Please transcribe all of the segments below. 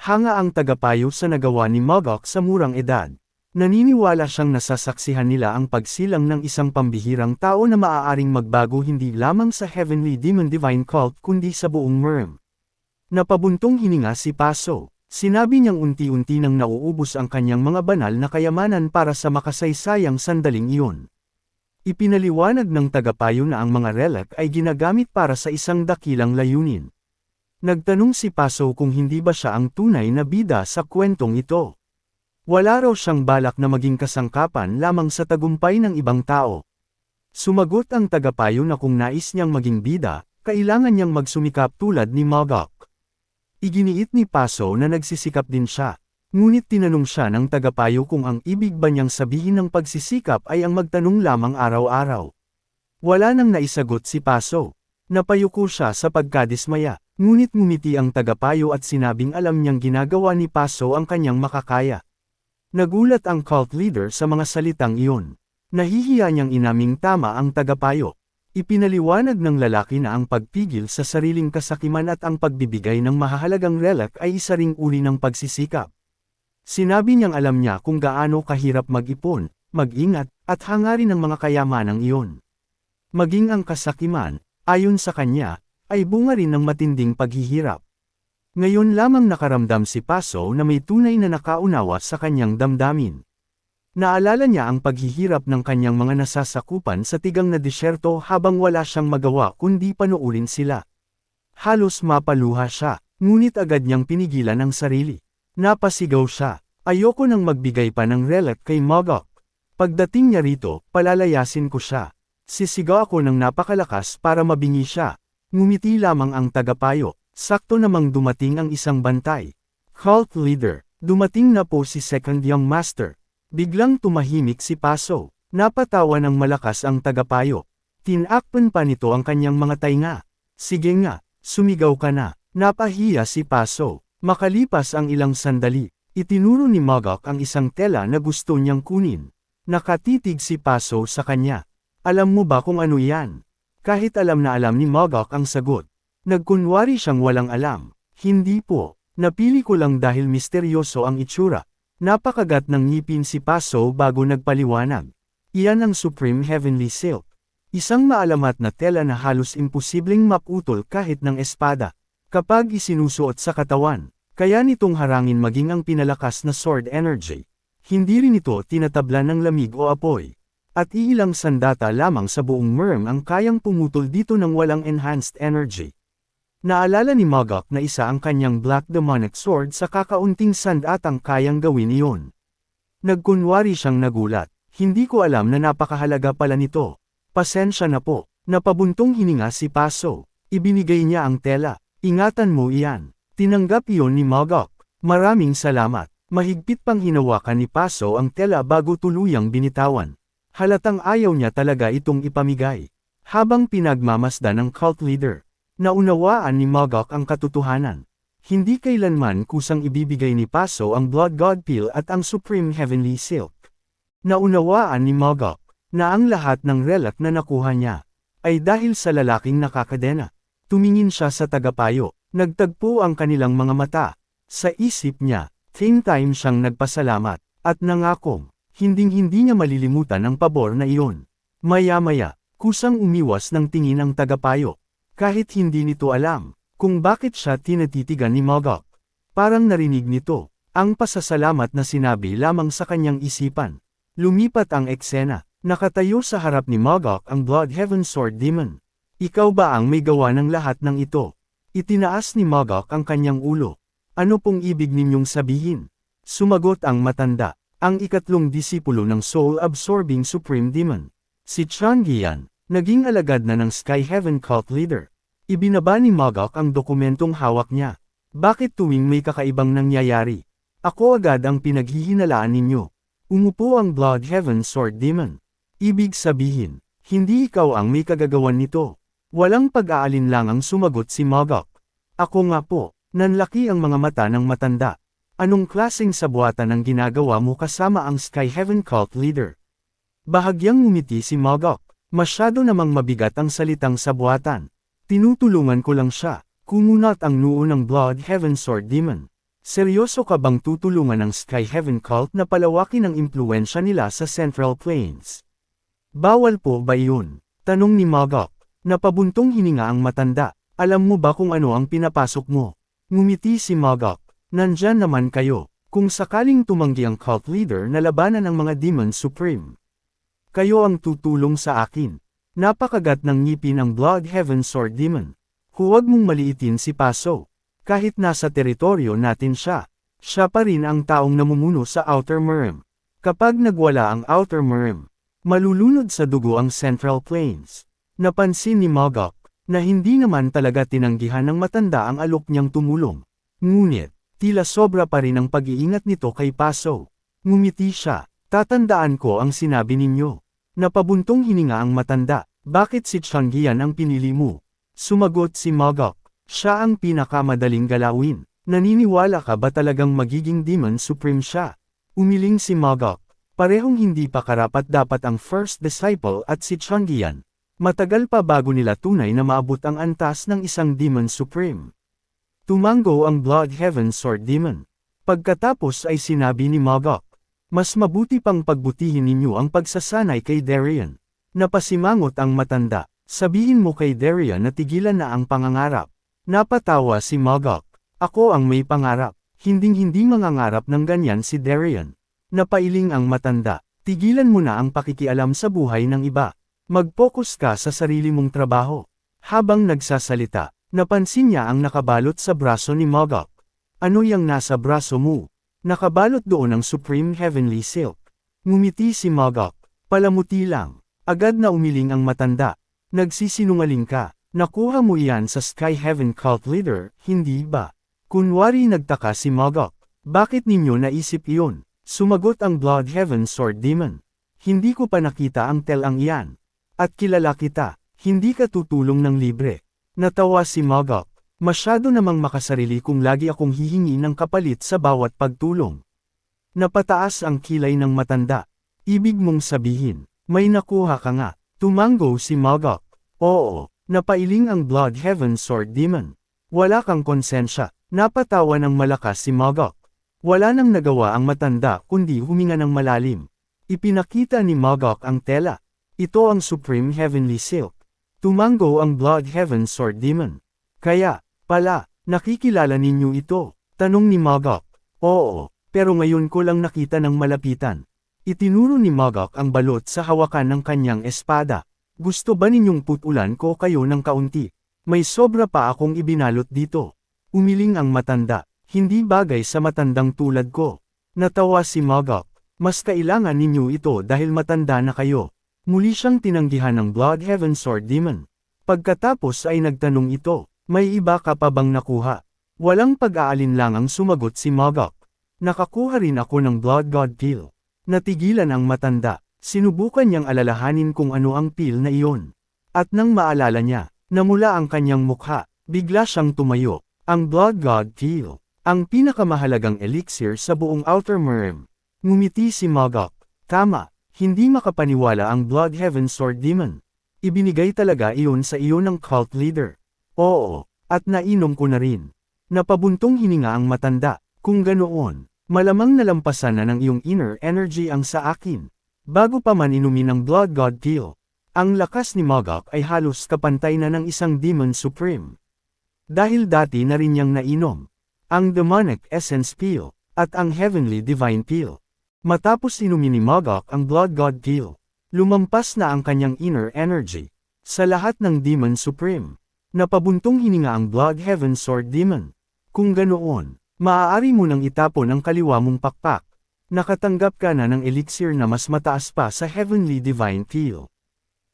Hanga ang tagapayo sa nagawa ni Mogok sa murang edad. Naniniwala siyang nasasaksihan nila ang pagsilang ng isang pambihirang tao na maaaring magbago hindi lamang sa Heavenly Demon Divine Cult kundi sa buong Myrm. Napabuntong hininga si Paso. Sinabi niyang unti-unti nang nauubos ang kanyang mga banal na kayamanan para sa makasaysayang sandaling iyon. Ipinaliwanag ng tagapayo na ang mga relic ay ginagamit para sa isang dakilang layunin. Nagtanong si Paso kung hindi ba siya ang tunay na bida sa kwentong ito. Wala raw siyang balak na maging kasangkapan lamang sa tagumpay ng ibang tao. Sumagot ang tagapayo na kung nais niyang maging bida, kailangan niyang magsumikap tulad ni Mogok. Iginiit ni Paso na nagsisikap din siya, ngunit tinanong siya ng tagapayo kung ang ibig ba niyang sabihin ng pagsisikap ay ang magtanong lamang araw-araw. Wala nang naisagot si Paso. Napayuko siya sa pagkadismaya, ngunit ngumiti ang tagapayo at sinabing alam niyang ginagawa ni Paso ang kanyang makakaya. Nagulat ang cult leader sa mga salitang iyon. Nahihiya niyang inaming tama ang tagapayo. Ipinaliwanag ng lalaki na ang pagpigil sa sariling kasakiman at ang pagbibigay ng mahahalagang relic ay isa ring uri ng pagsisikap. Sinabi niyang alam niya kung gaano kahirap mag-ipon, mag-ingat, at hangarin ang mga kayamanang iyon. Maging ang kasakiman, ayon sa kanya, ay bunga rin ng matinding paghihirap. Ngayon lamang nakaramdam si Paso na may tunay na nakaunawa sa kanyang damdamin. Naalala niya ang paghihirap ng kanyang mga nasasakupan sa tigang na disyerto habang wala siyang magawa kundi panuulin sila. Halos mapaluha siya, ngunit agad niyang pinigilan ang sarili. Napasigaw siya, ayoko nang magbigay pa ng relic kay Mogok. Pagdating niya rito, palalayasin ko siya. Sisigaw ako ng napakalakas para mabingi siya. Ngumiti lamang ang tagapayo. Sakto namang dumating ang isang bantay. Cult leader, dumating na po si Second Young Master. Biglang tumahimik si Paso. Napatawa ng malakas ang tagapayo. Tinakpan pa nito ang kanyang mga tainga. Sige nga, sumigaw ka na. Napahiya si Paso. Makalipas ang ilang sandali, itinuro ni Mogok ang isang tela na gusto niyang kunin. Nakatitig si Paso sa kanya. Alam mo ba kung ano yan? Kahit alam na alam ni Mogok ang sagot. Nagkunwari siyang walang alam. Hindi po, napili ko lang dahil misteryoso ang itsura. Napakagat ng ngipin si Paso bago nagpaliwanag. Iyan ang Supreme Heavenly Silk. Isang maalamat na tela na halos imposibleng maputol kahit ng espada. Kapag isinusuot sa katawan, kaya nitong harangin maging ang pinalakas na sword energy. Hindi rin ito tinatablan ng lamig o apoy. At iilang sandata lamang sa buong Myrm ang kayang pumutol dito ng walang enhanced energy. Naalala ni Mogok na isa ang kanyang Black Demonic Sword sa kakaunting sandatang kayang gawin iyon. Nagkunwari siyang nagulat, hindi ko alam na napakahalaga pala nito. Pasensya na po, napabuntong hininga si Paso. Ibinigay niya ang tela, ingatan mo iyan. Tinanggap iyon ni Mogok. Maraming salamat. Mahigpit pang hinawakan ni Paso ang tela bago tuluyang binitawan. Halatang ayaw niya talaga itong ipamigay. Habang pinagmamasdan ng cult leader, naunawaan ni Mogok ang katotohanan. Hindi kailanman kusang ibibigay ni Paso ang Blood God Pill at ang Supreme Heavenly Silk. Naunawaan ni Mogok na ang lahat ng relic na nakuha niya ay dahil sa lalaking nakakadena. Tumingin siya sa tagapayo, nagtagpo ang kanilang mga mata. Sa isip niya, same time siyang nagpasalamat, at nangakong, hinding-hindi niya malilimutan ang pabor na iyon. Maya-maya, kusang umiwas ng tingin ang tagapayo. Kahit hindi nito alam kung bakit siya tinatitigan ni Mogok. Parang narinig nito ang pasasalamat na sinabi lamang sa kanyang isipan. Lumipat ang eksena. Nakatayo sa harap ni Mogok ang Blood Heaven Sword Demon. Ikaw ba ang may gawa ng lahat ng ito? Itinaas ni Mogok ang kanyang ulo. Ano pong ibig ninyong sabihin? Sumagot ang matanda, ang ikatlong disipulo ng soul-absorbing Supreme Demon. Si Changian, naging alagad na ng Sky Heaven Cult Leader. Ibinaba ni Mogok ang dokumentong hawak niya. Bakit tuwing may kakaibang nangyayari? Ako agad ang pinaghihinalaan ninyo. Umupo ang Blood Heaven Sword Demon. Ibig sabihin, hindi ikaw ang may kagagawan nito. Walang pag-aalinlangang sumagot si Mogok. Ako nga po, nanlaki ang mga mata ng matanda. Anong klaseng sabuatan ang ginagawa mo kasama ang Sky Heaven Cult Leader? Bahagyang ngumiti si Mogok. Masyado namang mabigat ang salitang sabuatan. Tinutulungan ko lang siya. Kumunat ang noo ng Blood Heaven Sword Demon. Seryoso ka bang tutulungan ng Sky Heaven Cult na palawakin ang impluensya nila sa Central Plains? Bawal po ba iyon? Tanong ni Magok. Napabuntong hininga ang matanda. Alam mo ba kung ano ang pinapasok mo? Ngumiti si Magok. Nandyan naman kayo. Kung sakaling tumanggi ang cult leader na labanan ang mga Demon Supreme. Kayo ang tutulong sa akin. Napakagat ng ngipin ang Blood Heaven Sword Demon. Huwag mong maliitin si Paso. Kahit nasa teritoryo natin siya, siya pa rin ang taong namumuno sa Outer Mirim. Kapag nagwala ang Outer Mirim, malulunod sa dugo ang Central Plains. Napansin ni Magok na hindi naman talaga tinanggihan ng matanda ang alok niyang tumulong. Ngunit, tila sobra pa rin ang pag-iingat nito kay Paso. Ngumiti siya. Tatandaan ko ang sinabi ninyo. Napabuntong hininga ang matanda. Bakit si Changian ang pinili mo? Sumagot si Magok. Siya ang pinakamadaling galawin. Naniniwala ka ba talagang magiging Demon Supreme siya? Umiling si Magok. Parehong hindi pa karapat-dapat ang First Disciple at si Changian. Matagal pa bago nila tunay na maabot ang antas ng isang Demon Supreme. Tumango ang Blood Heaven Sword Demon. Pagkatapos ay sinabi ni Magok, mas mabuti pang pagbutihin ninyo ang pagsasanay kay Darien. Napasimangot ang matanda. Sabihin mo kay Darien na tigilan na ang pangangarap. Napatawa si Magok. Ako ang may pangarap. Hinding-hindi mangangarap ng ganyan si Darien. Napailing ang matanda. Tigilan mo na ang pakikialam sa buhay ng iba. Mag-focus ka sa sarili mong trabaho. Habang nagsasalita, napansin niya ang nakabalot sa braso ni Magok. Ano yang nasa braso mo? Nakabalot doon ang Supreme Heavenly Silk. Ngumiti si Magok. Palamuti lang. Agad na umiling ang matanda. Nagsisinungaling ka. Nakuha mo iyan sa Sky Heaven Cult Leader, hindi ba? Kunwari nagtaka si Magok. Bakit ninyo naisip iyon? Sumagot ang Blood Heaven Sword Demon. Hindi ko pa nakita ang telang iyan. At kilala kita, hindi ka tutulong ng libre. Natawa si Magok. Masyado namang makasarili kung lagi akong hihingi ng kapalit sa bawat pagtulong. Napataas ang kilay ng matanda. Ibig mong sabihin, may nakuha ka nga. Tumango si Magok. Oo. Napailing ang Blood Heaven Sword Demon. Wala kang konsensya. Napatawa ng malakas si Magok. Wala nang nagawa ang matanda kundi huminga ng malalim. Ipinakita ni Magok ang tela. Ito ang Supreme Heavenly Silk. Tumango ang Blood Heaven Sword Demon. Kaya, pala, nakikilala ninyo ito? Tanong ni Magok. Oo, pero ngayon ko lang nakita ng malapitan. Itinuro ni Magok ang balot sa hawakan ng kanyang espada. Gusto ba ninyong putulan ko kayo ng kaunti? May sobra pa akong ibinalot dito. Umiling ang matanda. Hindi bagay sa matandang tulad ko. Natawa si Magok. Mas kailangan ninyo ito dahil matanda na kayo. Muli siyang tinanggihan ng Blood Heaven Sword Demon. Pagkatapos ay nagtanong ito, may iba ka pa bang nakuha? Walang pag-aalinlangang sumagot si Magok. Nakakuha rin ako ng Blood God Peel. Natigilan ang matanda. Sinubukan niyang alalahanin kung ano ang peel na iyon. At nang maalala niya, namula ang kanyang mukha, bigla siyang tumayo. Ang Blood God Peel, ang pinakamahalagang elixir sa buong Outer Mirim. Ngumiti si Magok. Tama, hindi makapaniwala ang Blood Heaven Sword Demon. Ibinigay talaga iyon sa iyo ng cult leader. Oo, at nainom ko na rin. Napabuntong hininga ang matanda. Kung ganoon, malamang nalampasan na ng iyong inner energy ang sa akin. Bago pa man inumin ng Blood God Peel, ang lakas ni Magok ay halos kapantay na ng isang Demon Supreme. Dahil dati na rin niyang nainom ang Demonic Essence Peel at ang Heavenly Divine Peel. Matapos inumin ni Magok ang Blood God Peel, lumampas na ang kanyang inner energy sa lahat ng Demon Supreme. Napabuntong hininga ang Blood Heaven Sword Demon. Kung ganoon, maaari mo nang itapon ang kaliwa mong pakpak. Nakatanggap ka na ng elixir na mas mataas pa sa Heavenly Divine Peel.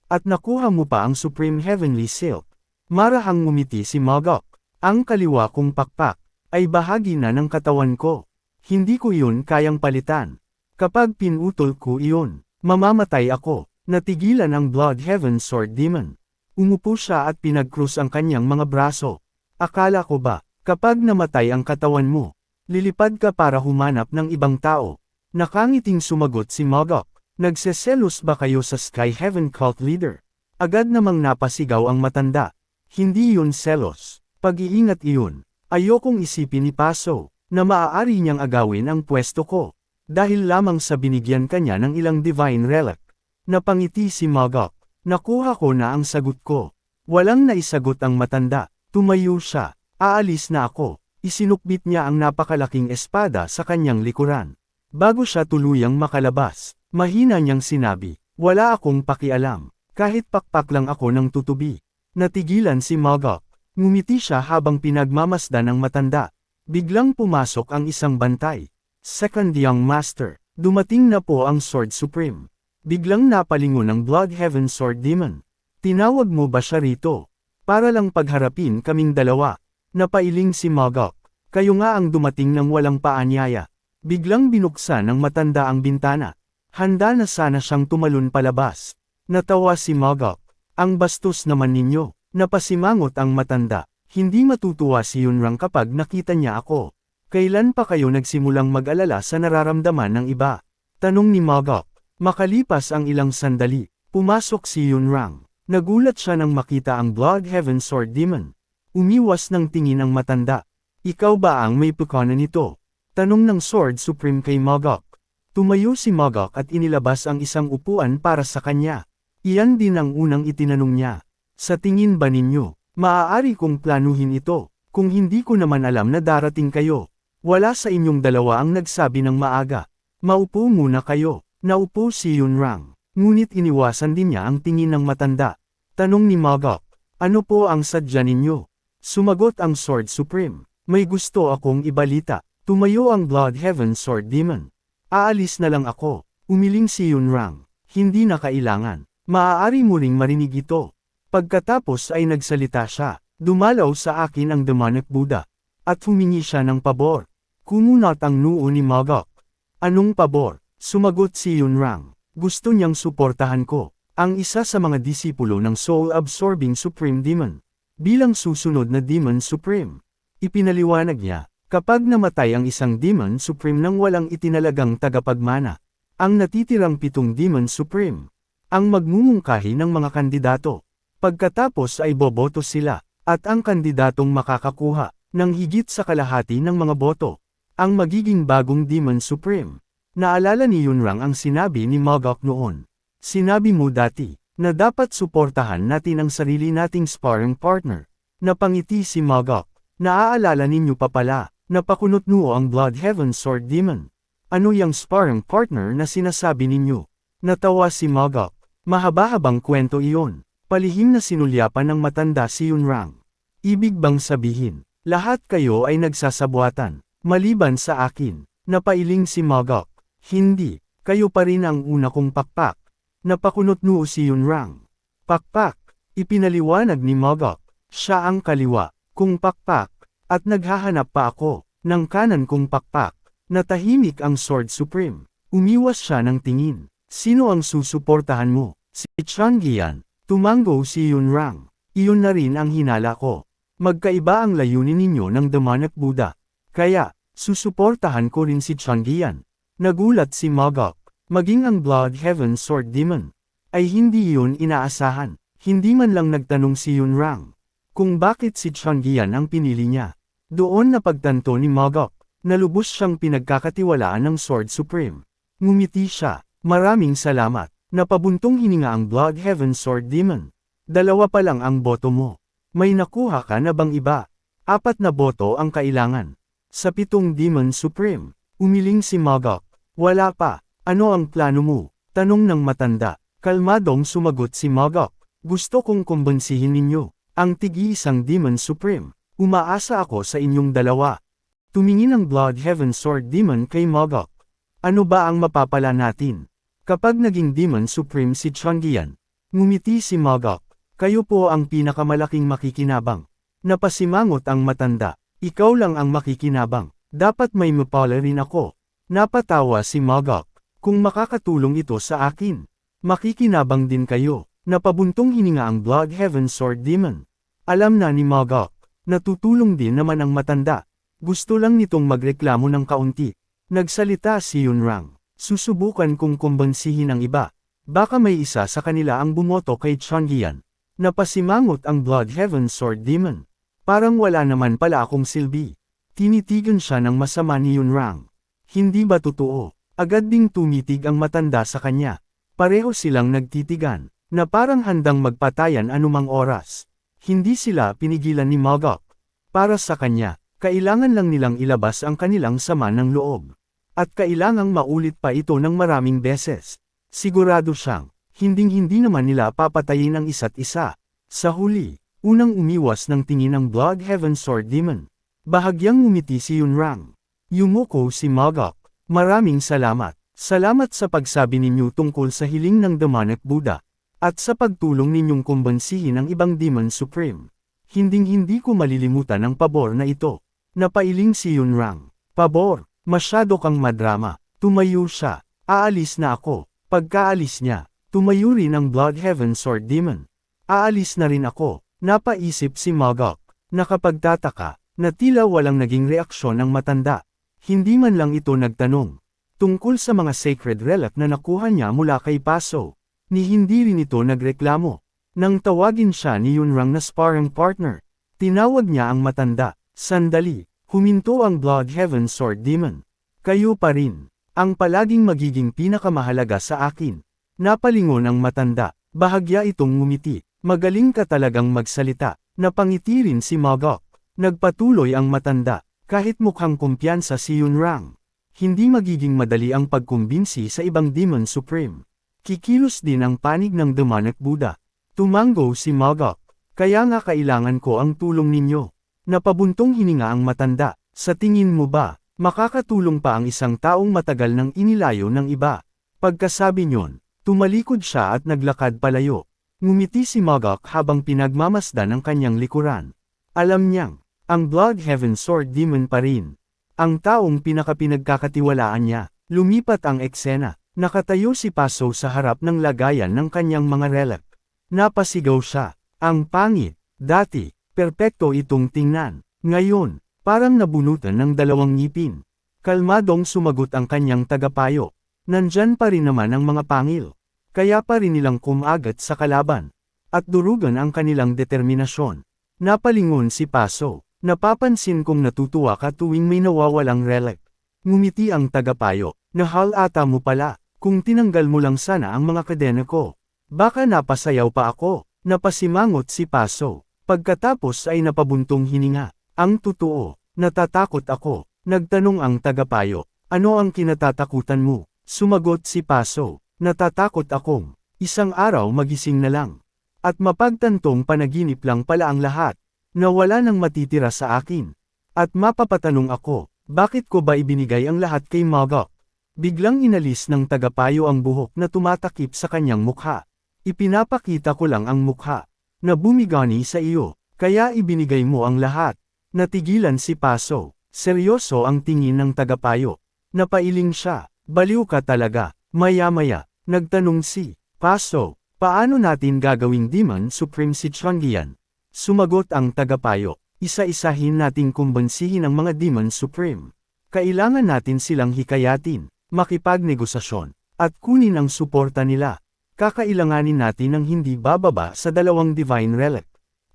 At nakuha mo pa ang Supreme Heavenly Silk. Marahang ngumiti si Magok. Ang kaliwa kong pakpak ay bahagi na ng katawan ko. Hindi ko iyon kayang palitan. Kapag pinutol ko iyon, mamamatay ako. Natigilan ang Blood Heaven Sword Demon. Umupo siya at pinagkrus ang kanyang mga braso. Akala ko ba, kapag namatay ang katawan mo, lilipad ka para humanap ng ibang tao? Nakangiting sumagot si Magok. Nagseselos ba kayo sa Sky Heaven Cult Leader? Agad namang napasigaw ang matanda. Hindi yun selos. Pag-iingat iyon. Ayokong isipin ni Paso. na maaari niyang agawin ang pwesto ko. Dahil lamang sa binigyan kanya ng ilang divine relic. Napangiti si Magok. Nakuha ko na ang sagot ko. Walang naisagot ang matanda. Tumayo siya. Aalis na ako. Isinukbit niya ang napakalaking espada sa kanyang likuran. Bago siya tuluyang makalabas, mahina niyang sinabi, wala akong pakialam. Kahit pakpak lang ako ng tutubi. Natigilan si Magok. Ngumiti siya habang pinagmamasdan ng matanda. Biglang pumasok ang isang bantay. Second Young Master. Dumating na po ang Sword Supreme. Biglang napalingon ang Blood Heaven Sword Demon. Tinawag mo ba siya rito? Para lang pagharapin kaming dalawa. Napailing si Magok. Kayo nga ang dumating ng walang paanyaya. Biglang binuksan ng matanda ang bintana. Handa na sana siyang tumalon palabas. Natawa si Magok. Ang bastos naman ninyo. Napasimangot ang matanda. Hindi matutuwa si Yunrang kapag nakita niya ako. Kailan pa kayo nagsimulang mag-alala sa nararamdaman ng iba? Tanong ni Magok. Makalipas ang ilang sandali, pumasok si Yunrang. Nagulat siya nang makita ang Blood Heaven Sword Demon. Umiwas ng tingin ang matanda. Ikaw ba ang may pukana nito? Tanong ng Sword Supreme kay Magok. Tumayo si Magok at inilabas ang isang upuan para sa kanya. Iyan din ang unang itinanong niya. Sa tingin ba ninyo, maaari kong planuhin ito, kung hindi ko naman alam na darating kayo? Wala sa inyong dalawa ang nagsabi ng maaga. Maupo muna kayo. Naupo si Yunrang. Ngunit iniwasan din niya ang tingin ng matanda. Tanong ni Magok. Ano po ang sadya ninyo? Sumagot ang Sword Supreme. May gusto akong ibalita. Tumayo ang Blood Heaven Sword Demon. Aalis na lang ako. Umiling si Yunrang. Hindi na kailangan. Maaari mo ring marinig ito. Pagkatapos ay nagsalita siya. Dumalaw sa akin ang demonic Buddha. At humingi siya ng pabor. Kumunat ang noo ni Magok. Anong pabor? Sumagot si Yunrang. Gusto niyang suportahan ko, ang isa sa mga disipulo ng Soul-Absorbing Supreme Demon. Bilang susunod na Demon Supreme. Ipinaliwanag niya, kapag namatay ang isang Demon Supreme nang walang itinalagang tagapagmana, ang natitirang 7 Demon Supreme, ang magmumungkahi ng mga kandidato. Pagkatapos ay boboto sila, at ang kandidatong makakakuha ng higit sa kalahati ng mga boto, ang magiging bagong Demon Supreme. Naalala ni Yunrang ang sinabi ni Magok noon. Sinabi mo dati, na dapat suportahan natin ang sarili nating sparring partner. Napangiti si Magok. Naaalala ninyo pa pala, napakunot noo ang Blood Heaven Sword Demon. Ano yung sparring partner na sinasabi ninyo? Natawa si Magok. Mahaba-habang kwento iyon. Palihim na sinulyapan ng matanda si Yunrang. Ibig bang sabihin, lahat kayo ay nagsasabuatan, maliban sa akin? Napailing si Magok. Hindi, kayo pa rin ang una kong pakpak. Napakunot noo si Yunrang. Pakpak, ipinaliwanag ni Magok. Siya ang kaliwa, kung pakpak, at naghahanap pa ako, ng kanan kong pakpak. Natahimik ang Sword Supreme. Umiwas siya ng tingin. Sino ang susuportahan mo? Si Changian. Tumango si Yunrang. Iyon na rin ang hinala ko. Magkaiba ang layunin ninyo ng demonic Buddha. Kaya, susuportahan ko rin si Changian. Nagulat si Magok. Maging ang Blood Heaven Sword Demon ay hindi yun inaasahan. Hindi man lang nagtanong si Yunrang kung bakit si Changian ang pinili niya. Doon napagtanto ni Magok na lubos siyang pinagkakatiwalaan ng Sword Supreme. Ngumiti siya. Maraming salamat. Napabuntong hininga ang Blood Heaven Sword Demon. 2 pa lang ang boto mo. May nakuha ka na bang iba? 4 na boto ang kailangan. Sa 7 Demon Supreme. Umiling si Magok. Wala pa. Ano ang plano mo? Tanong ng matanda. Kalmadong sumagot si Magok. Gusto kong kumbensihin ninyo ang tig-iisang Demon Supreme. Umaasa ako sa inyong dalawa. Tumingin ang Blood Heaven Sword Demon kay Magok. Ano ba ang mapapala natin? Kapag naging Demon Supreme si Changian, ngumiti si Magok. Kayo po ang pinakamalaking makikinabang. Napasimangot ang matanda. Ikaw lang ang makikinabang. Dapat may mapala rin ako. Napatawa si Magok. Kung makakatulong ito sa akin, makikinabang din kayo. Napabuntong hininga ang Blood Heaven Sword Demon. Alam na ni Magok. Natutulong din naman ang matanda. Gusto lang nitong magreklamo ng kaunti. Nagsalita si Yunrang. Susubukan kong kumbensihin ang iba. Baka may isa sa kanila ang bumoto kay Changian. Napasimangot ang Blood Heaven Sword Demon. Parang wala naman pala akong silbi. Tinitigan siya ng masama ni Yunrang. Hindi ba totoo? Agad ding tumitig ang matanda sa kanya. Pareho silang nagtitigan, na parang handang magpatayan anumang oras. Hindi sila pinigilan ni Mogok. Para sa kanya, kailangan lang nilang ilabas ang kanilang sama ng loob. At kailangang maulit pa ito ng maraming beses. Sigurado siyang, hinding-hindi naman nila papatayin ang isa't isa. Sa huli, unang umiwas ng tingin ng Bloodhaven Sword Demon. Bahagyang ngumiti si Yunrang. Yumuko si Mogok. Maraming salamat. Salamat sa pagsabi ninyo tungkol sa hiling ng Demonic Buddha. At sa pagtulong ninyong kumbansihin ang ibang Demon Supreme. Hinding-hindi ko malilimutan ang pabor na ito. Napailing si Yunrang. Pabor, masyado kang madrama. Tumayo siya. Aalis na ako. Pagkaalis niya, tumayo rin ang Bloodhaven Sword Demon. Aalis na rin ako, napaisip si Mogok. Nakapagtataka, na tila walang naging reaksyon ng matanda. Hindi man lang ito nagtanong. Tungkol sa mga sacred relic na nakuha niya mula kay Paso. Ni hindi rin ito nagreklamo. Nang tawagin siya ni Yunrang na sparring partner. Tinawag niya ang matanda. Sandali, huminto ang Bloodhaven Sword Demon. Kayo pa rin. Ang palaging magiging pinakamahalaga sa akin. Napalingon ang matanda. Bahagya itong ngumiti. Magaling ka talagang magsalita. Napangiti rin si Mogok. Nagpatuloy ang matanda. Kahit mukhang kumpiyansa si Yunrang, hindi magiging madali ang pagkumbinsi sa ibang Demon Supreme. Kikilos din ang panig ng Demonic Buddha. Tumango si Mogok. Kaya nga kailangan ko ang tulong ninyo. Napabuntong hininga ang matanda. Sa tingin mo ba, makakatulong pa ang isang taong matagal nang inilayo ng iba? Pagkasabi niyon, tumalikod siya at naglakad palayo. Ngumiti si Mogok habang pinagmamasdan ang kanyang likuran. Alam niyang, ang Bloodhaven Sword Demon pa rin. Ang taong pinakapinagkakatiwalaan niya. Lumipat ang eksena. Nakatayo si Paso sa harap ng lagayan ng kanyang mga relic. Napasigaw siya. Ang pangit. Dati, perpekto itong tingnan. Ngayon, parang nabunutan ng dalawang ngipin. Kalmadong sumagot ang kanyang tagapayo. Nandyan pa rin naman ang mga pangil. Kaya pa rin nilang kumagat sa kalaban. At durugan ang kanilang determinasyon. Napalingon si Paso. Napapansin kong natutuwa ka tuwing may nawawalang relic. Ngumiti ang tagapayo. Nahal ata mo pala. Kung tinanggal mo lang sana ang mga kadena ko. Baka napasayaw pa ako. Napasimangot si Paso. Pagkatapos ay napabuntong hininga. Ang totoo, natatakot ako. Nagtanong ang tagapayo. Ano ang kinatatakutan mo? Sumagot si Paso. Natatakot akong isang araw magising na lang. At mapagtantong panaginip lang pala ang lahat. Na wala nang matitira sa akin. At mapapatanong ako, bakit ko ba ibinigay ang lahat kay Mogok? Biglang inalis ng tagapayo ang buhok na tumatakip sa kanyang mukha. Ipinapakita ko lang ang mukha. Na bumigani sa iyo, kaya ibinigay mo ang lahat. Natigilan si Paso. Seryoso ang tingin ng tagapayo. Napailing siya. Baliw ka talaga. Maya-maya, nagtanong si Paso, paano natin gagawing Demon Supreme si Changyan? Sumagot ang tagapayo, isa-isahin nating kumbansihin ang mga Demon Supreme. Kailangan natin silang hikayatin, makipagnegosasyon, at kunin ang suporta nila. Kakailanganin natin ng hindi bababa sa 2 Divine Relic.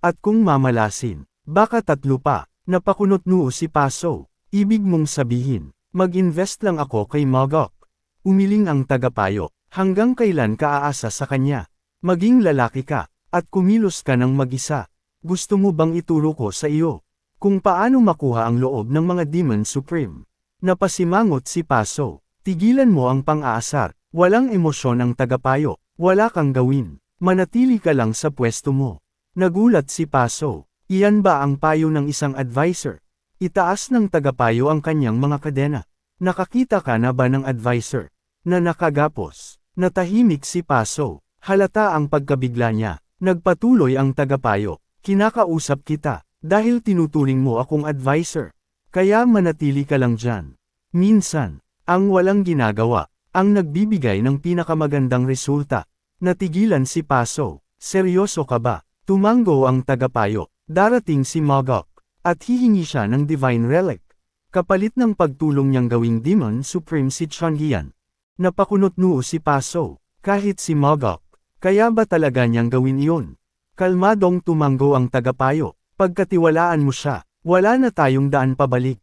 At kung mamalasin, baka 3 pa, napakunot noo si Paso. Ibig mong sabihin, mag-invest lang ako kay Mogok. Umiling ang tagapayo, hanggang kailan ka aasa sa kanya? Maging lalaki ka, at kumilos ka ng mag-isa. Gusto mo bang ituro ko sa iyo? Kung paano makuha ang loob ng mga Demon Supreme? Napasimangot si Paso. Tigilan mo ang pang-aasar. Walang emosyon ang tagapayo. Wala kang gawin. Manatili ka lang sa pwesto mo. Nagulat si Paso. Iyan ba ang payo ng isang advisor? Itaas ng tagapayo ang kanyang mga kadena. Nakakita ka na ba ng advisor? Na nakagapos. Natahimik si Paso. Halata ang pagkabigla niya. Nagpatuloy ang tagapayo. Kinakausap kita, dahil tinuturing mo akong advisor. Kaya manatili ka lang dyan. Minsan, ang walang ginagawa, ang nagbibigay ng pinakamagandang resulta. Natigilan si Paso. Seryoso ka ba? Tumango ang tagapayo. Darating si Mogok. At hihingi siya ng Divine Relic. Kapalit ng pagtulong niyang gawing Demon Supreme si Changyan. Napakunot noo si Paso. Kahit si Mogok. Kaya ba talaga niyang gawin iyon? Kalmadong tumango ang tagapayo. Pagkatiwalaan mo siya, wala na tayong daan pabalik.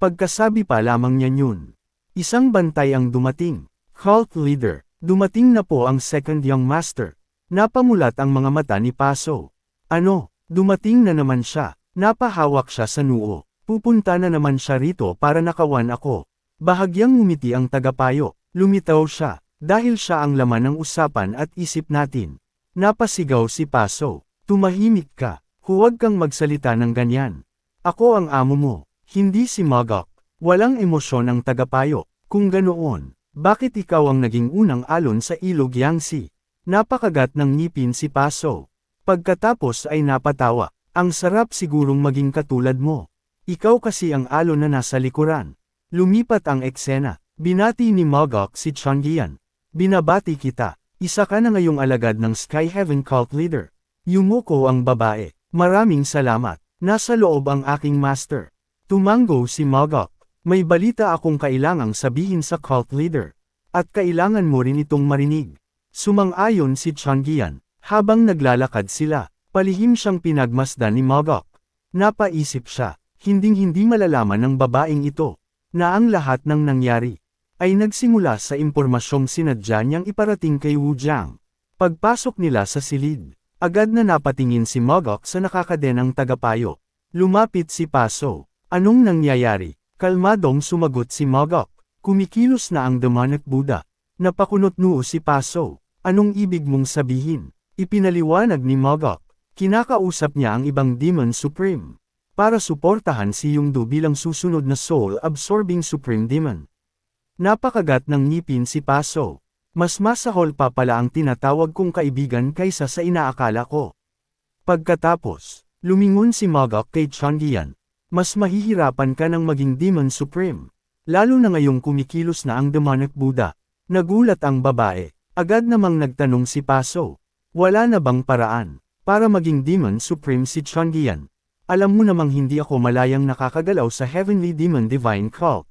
Pagkasabi pa lamang niya yun. Isang bantay ang dumating. Cult leader. Dumating na po ang second young master. Napamulat ang mga mata ni Paso. Ano? Dumating na naman siya. Napahawak siya sa noo. Pupunta na naman siya rito para nakawan ako. Bahagyang ngumiti ang tagapayo. Lumitaw siya. Dahil siya ang laman ng usapan at isip natin. Napasigaw si Paso. Tumahimik ka. Huwag kang magsalita ng ganyan. Ako ang amo mo. Hindi si Magok. Walang emosyon ang tagapayo. Kung ganoon, bakit ikaw ang naging unang alon sa ilog Yangtze? Napakagat ng ngipin si Paso. Pagkatapos ay napatawa. Ang sarap sigurong maging katulad mo. Ikaw kasi ang alon na nasa likuran. Lumipat ang eksena. Binati ni Magok si Changyan. Binabati kita. Isa ka na ngayong alagad ng Sky Heaven Cult Leader. Yumuko ang babae. Maraming salamat. Nasa loob ang aking master. Tumango si Magok. May balita akong kailangang sabihin sa cult leader. At kailangan mo rin itong marinig. Sumang-ayon si Changyan. Habang naglalakad sila, palihim siyang pinagmasdan ni Magok. Napaisip siya, hinding-hindi malalaman ng babaeng ito, na ang lahat ng nangyari, ay nagsimula sa impormasyong sinadya niyang iparating kay Wu Jiang. Pagpasok nila sa silid, agad na napatingin si Magok sa nakakadenang tagapayo. Lumapit si Paso. Anong nangyayari? Kalmadong sumagot si Magok. Kumikilos na ang demonic Buddha. Napakunot noo si Paso. Anong ibig mong sabihin? Ipinaliwanag ni Magok. Kinakausap niya ang ibang Demon Supreme. Para suportahan si Yongdu bilang susunod na soul-absorbing Supreme Demon. Napakagat ng ngipin si Paso. Mas masahol pa pala ang tinatawag kong kaibigan kaysa sa inaakala ko. Pagkatapos, lumingon si Magok kay Changyan. Mas mahihirapan ka ng maging Demon Supreme. Lalo na ngayong kumikilos na ang demonic Buddha. Nagulat ang babae. Agad namang nagtanong si Paso. Wala na bang paraan para maging Demon Supreme si Changyan? Alam mo namang hindi ako malayang nakakagalaw sa Heavenly Demon Divine Cult.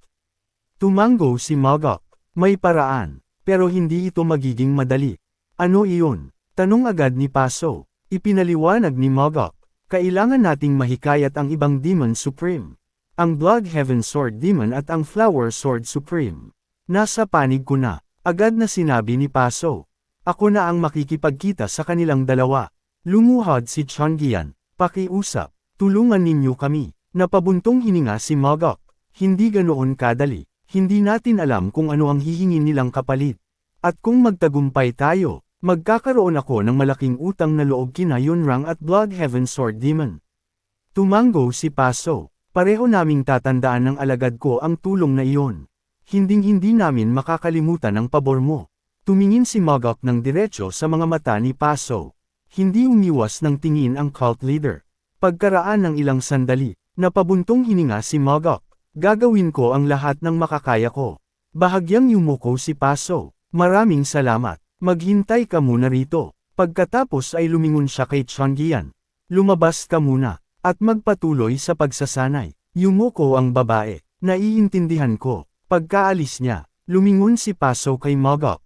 Tumango si Magok. May paraan, pero hindi ito magiging madali. Ano iyon? Tanong agad ni Paso. Ipinaliwanag ni Magok. Kailangan nating mahikayat ang ibang Demon Supreme. Ang Blood Heaven Sword Demon at ang Flower Sword Supreme. Nasa panig ko na. Agad na sinabi ni Paso. Ako na ang makikipagkita sa kanilang dalawa. Lumuhod si Changyan. Pakiusap. Tulungan ninyo kami. Napabuntong hininga si Magok. Hindi ganoon kadali. Hindi natin alam kung ano ang hihingin nilang kapalit. At kung magtagumpay tayo, magkakaroon ako ng malaking utang na loob kina Yunrang at Blood Heaven Sword Demon. Tumango si Paso. Pareho naming tatandaan ng alagad ko ang tulong na iyon. Hinding-hindi namin makakalimutan ang pabor mo. Tumingin si Magok ng diretso sa mga mata ni Paso. Hindi umiwas ng tingin ang cult leader. Pagkaraan ng ilang sandali, napabuntong hininga si Magok. Gagawin ko ang lahat ng makakaya ko. Bahagyang yumuko si Paso. Maraming salamat. Maghintay ka muna rito. Pagkatapos ay lumingon siya kay Changyan. Lumabas ka muna, at magpatuloy sa pagsasanay. Yumuko ang babae. Naiintindihan ko. Pagkaalis niya, lumingon si Paso kay Magok.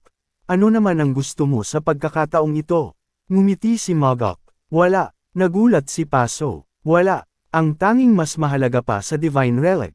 Ano naman ang gusto mo sa pagkakataong ito? Ngumiti si Magok. Wala. Nagulat si Paso. Wala. Ang tanging mas mahalaga pa sa Divine Relic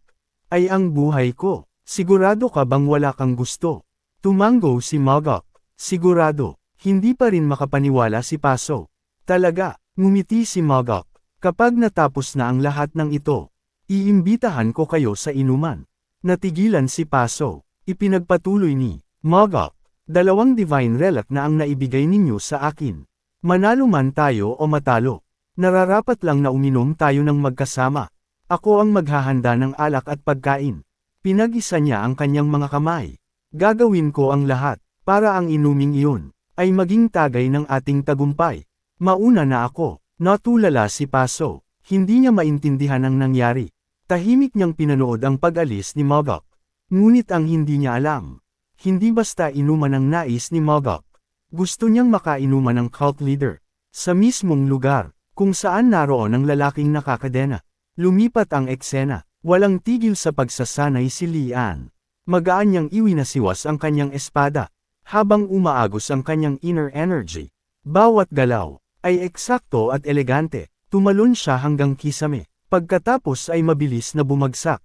ay ang buhay ko. Sigurado ka bang wala kang gusto? Tumango si Magok. Sigurado. Hindi pa rin makapaniwala si Paso. Talaga, ngumiti si Magok. Kapag natapos na ang lahat ng ito, iimbitahan ko kayo sa inuman. Natigilan si Paso. Ipinagpatuloy ni Magok. 2 divine relic na ang naibigay ninyo sa akin. Manalo man tayo o matalo. Nararapat lang na uminom tayo ng magkasama. Ako ang maghahanda ng alak at pagkain. Pinag-isa niya ang kanyang mga kamay. Gagawin ko ang lahat, para ang inuming iyon, ay maging tagay ng ating tagumpay. Mauna na ako. Natulala si Paso. Hindi niya maintindihan ang nangyari. Tahimik niyang pinanood ang pag-alis ni Magok. Ngunit ang hindi niya alam. Hindi basta inuman ang nais ni Magok. Gusto niyang makainuman ng cult leader. Sa mismong lugar, kung saan naroon ang lalaking nakakadena. Lumipat ang eksena. Walang tigil sa pagsasanay si Lian. Magaan niyang iwinasiwas ang kanyang espada. Habang umaagos ang kanyang inner energy. Bawat galaw ay eksakto at elegante. Tumalon siya hanggang kisame. Pagkatapos ay mabilis na bumagsak.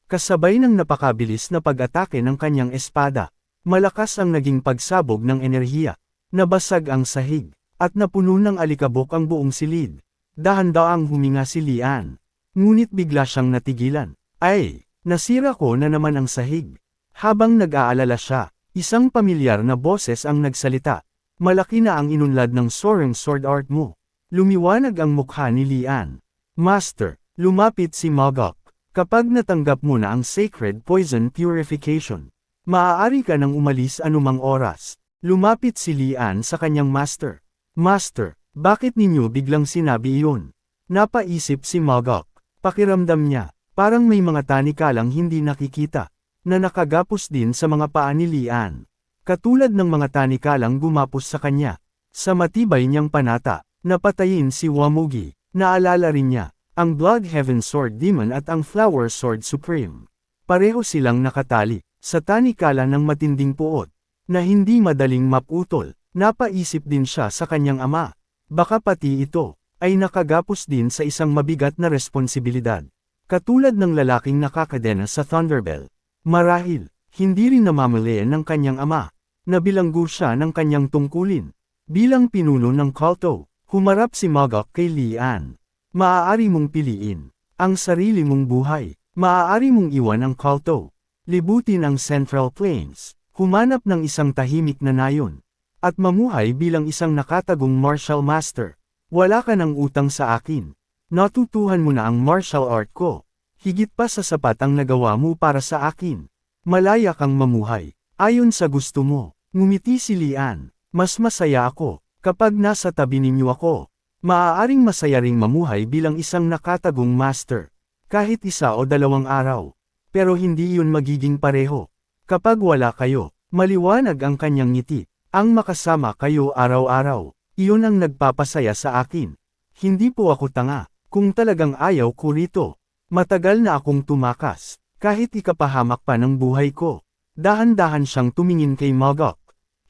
kasabay ng napakabilis na pag-atake ng kanyang espada. Malakas ang naging pagsabog ng enerhiya, nabasag ang sahig, at napuno ng alikabok ang buong silid. Dahan-daang huminga si Lian. Ngunit bigla siyang natigilan. Ay, nasira ko na naman ang sahig. Habang nag-aalala siya, isang pamilyar na boses ang nagsalita. Malaki na ang inunlad ng soaring sword art mo. Lumiwanag ang mukha ni Lian. Master, lumapit si Mogok. Kapag natanggap mo na ang Sacred Poison Purification, maaari ka nang umalis anumang oras. Lumapit si Lian sa kanyang master. Master, bakit ninyo biglang sinabi iyon? Napaisip si Mogok. Pakiramdam niya, parang may mga tanikalang hindi nakikita, na nakagapos din sa mga paa ni Lian. Katulad ng mga tanikalang gumapos sa kanya. Sa matibay niyang panata, napatayin si Wamugi. Naalala rin niya, ang Blood Heaven Sword Demon at ang Flower Sword Supreme. Pareho silang nakatali, sa tanikala ng matinding puot, na hindi madaling maputol. Napaisip din siya sa kanyang ama. Baka pati ito ay nakagapos din sa isang mabigat na responsibilidad. Katulad ng lalaking nakakadena sa Thunderbell. Marahil, hindi rin namamalayan ng kanyang ama. Nabilanggo siya ng kanyang tungkulin. Bilang pinuno ng kulto, humarap si Mogok kay Lian. Maaari mong piliin ang sarili mong buhay. Maaari mong iwan ang kulto. Libutin ang Central Plains. Humanap ng isang tahimik na nayon. At mamuhay bilang isang nakatagong martial master. Wala ka ng utang sa akin. Natutuhan mo na ang martial art ko. Higit pa sa sapat ang nagawa mo para sa akin. Malaya kang mamuhay. Ayon sa gusto mo. Ngumiti si Lian. Mas masaya ako kapag nasa tabi ninyo ako. Maaaring masaya ring mamuhay bilang isang nakatagong master. Kahit 1 o 2 araw. Pero hindi yun magiging pareho. Kapag wala kayo, maliwanag ang kanyang ngiti. Ang makasama kayo araw-araw, iyon ang nagpapasaya sa akin. Hindi po ako tanga, kung talagang ayaw ko rito. Matagal na akong tumakas, kahit ikapahamak pa ng buhay ko. Dahan-dahan siyang tumingin kay Mogok.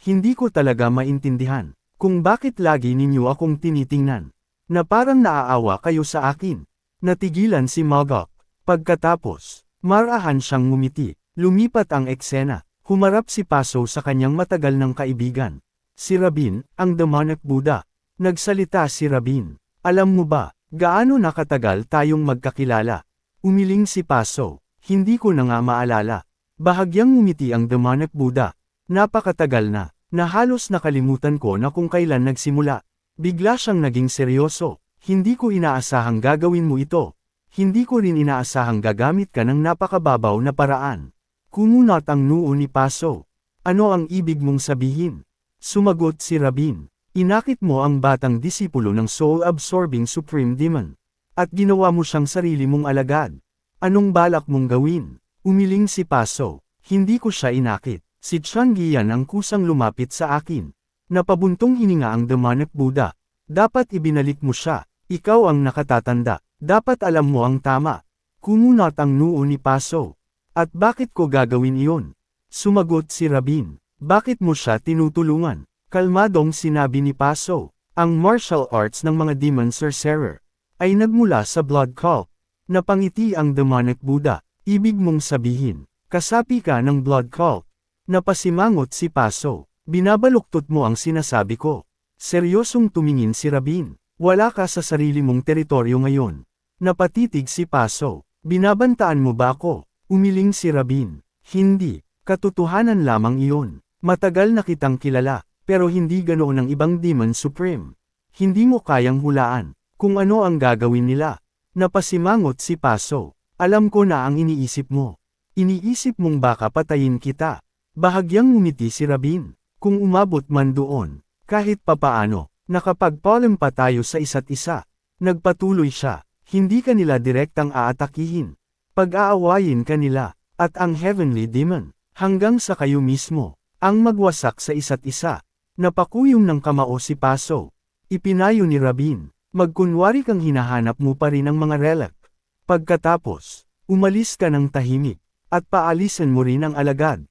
Hindi ko talaga maintindihan, kung bakit lagi ninyo akong tinitingnan, na parang naaawa kayo sa akin. Natigilan si Mogok. Pagkatapos, marahan siyang ngumiti. Lumipat ang eksena. Humarap si Paso sa kanyang matagal ng kaibigan. Si Rabin, ang demonic Buddha. Nagsalita si Rabin. Alam mo ba, gaano nakatagal tayong magkakilala? Umiling si Paso. Hindi ko na nga maalala. Bahagyang ngumiti ang demonic Buddha. Napakatagal na halos nakalimutan ko na kung kailan nagsimula. Bigla siyang naging seryoso. Hindi ko inaasahang gagawin mo ito. Hindi ko rin inaasahang gagamit ka ng napakababaw na paraan. Kumunat ang noo ni Paso. Ano ang ibig mong sabihin? Sumagot si Rabin. Inakit mo ang batang disipulo ng soul-absorbing Supreme Demon. At ginawa mo siyang sarili mong alagad. Anong balak mong gawin? Umiling si Paso. Hindi ko siya inakit. Si Tianggian ang kusang lumapit sa akin. Napabuntong hininga ang demonic Buddha. Dapat ibinalik mo siya. Ikaw ang nakatatanda. Dapat alam mo ang tama. Kumunat ang noo ni Paso. At bakit ko gagawin iyon? Sumagot si Rabin. Bakit mo siya tinutulungan? Kalmadong sinabi ni Paso. Ang martial arts ng mga demon sorcerer ay nagmula sa blood cult. Napangiti ang demonic Buddha. Ibig mong sabihin, kasapi ka ng blood cult. Napasimangot si Paso. Binabaluktot mo ang sinasabi ko. Seryosong tumingin si Rabin. Wala ka sa sarili mong teritoryo ngayon. Napatitig si Paso. Binabantaan mo ba ako? Umiling si Rabin. Hindi, katotohanan lamang iyon. Matagal na kitang kilala, pero hindi ganoon ang ibang Demon Supreme. Hindi mo kayang hulaan kung ano ang gagawin nila. Napasimangot si Paso. Alam ko na ang iniisip mo. Iniisip mong baka patayin kita. Bahagyang ngumiti si Rabin. Kung umabot man doon, kahit papaano, nakapagpaalam pa tayo sa isa't isa. Nagpatuloy siya. Hindi ka nila direktang aatakihin. Pag-aawayin ka nila, at ang Heavenly Demon, hanggang sa kayo mismo, ang magwasak sa isa't isa. Napakuyong ng kamao si Paso. Ipinayo ni Rabin, magkunwari kang hinahanap mo pa rin ang mga relic. Pagkatapos, umalis ka ng tahimik, at paalisin mo rin ang alagad.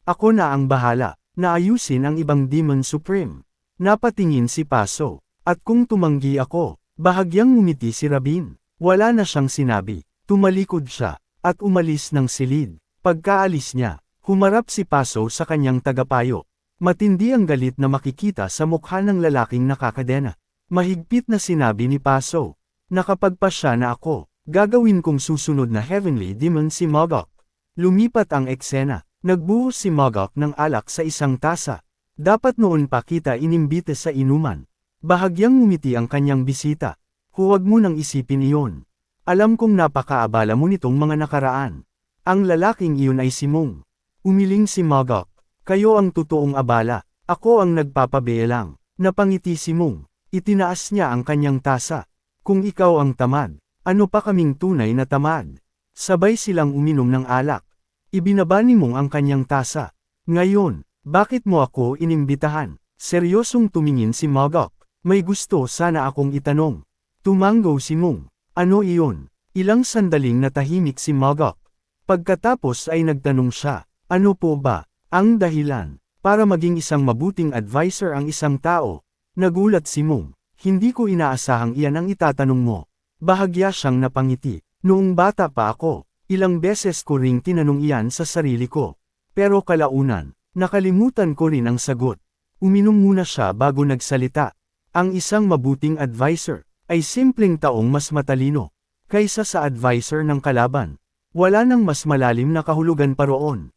Ako na ang bahala, na ayusin ang ibang Demon Supreme. Napatingin si Paso, at kung tumanggi ako, bahagyang ngumiti si Rabin. Wala na siyang sinabi. Tumalikod siya, at umalis ng silid. Pagkaalis niya, humarap si Paso sa kanyang tagapayo. Matindi ang galit na makikita sa mukha ng lalaking nakakadena. Mahigpit na sinabi ni Paso, nakapagpasya na ako, gagawin kong susunod na heavenly demon si Mogok. Lumipat ang eksena, nagbuhos si Mogok ng alak sa isang tasa. Dapat noon pa kita inimbite sa inuman. Bahagyang ngumiti ang kanyang bisita. Huwag mo nang isipin iyon. Alam kong napakaabala mo nitong mga nakaraan. Ang lalaking iyon ay si Mong. Umiling si Mogok. Kayo ang totoong abala, ako ang nagpapabeelang. Napangiti si Mong. Itinaas niya ang kanyang tasa. Kung ikaw ang tamad, ano pa kaming tunay na tamad? Sabay silang uminom ng alak. Ibinaba ni Mong ang kanyang tasa. Ngayon, bakit mo ako inimbitahan? Seryosong tumingin si Mogok. May gusto sana akong itanong. Tumanggo si Mong. Ano iyon? Ilang sandaling natahimik si Mogok. Pagkatapos ay nagtanong siya, ano po ba ang dahilan para maging isang mabuting advisor ang isang tao? Nagulat si Mong. Hindi ko inaasahang iyan ang itatanong mo. Bahagya siyang napangiti. Noong bata pa ako, ilang beses ko ring tinanong iyan sa sarili ko. Pero kalaunan, nakalimutan ko rin ang sagot. Uminom muna siya bago nagsalita. Ang isang mabuting advisor ay simpleng taong mas matalino kaysa sa advisor ng kalaban. Wala nang mas malalim na kahulugan pa roon.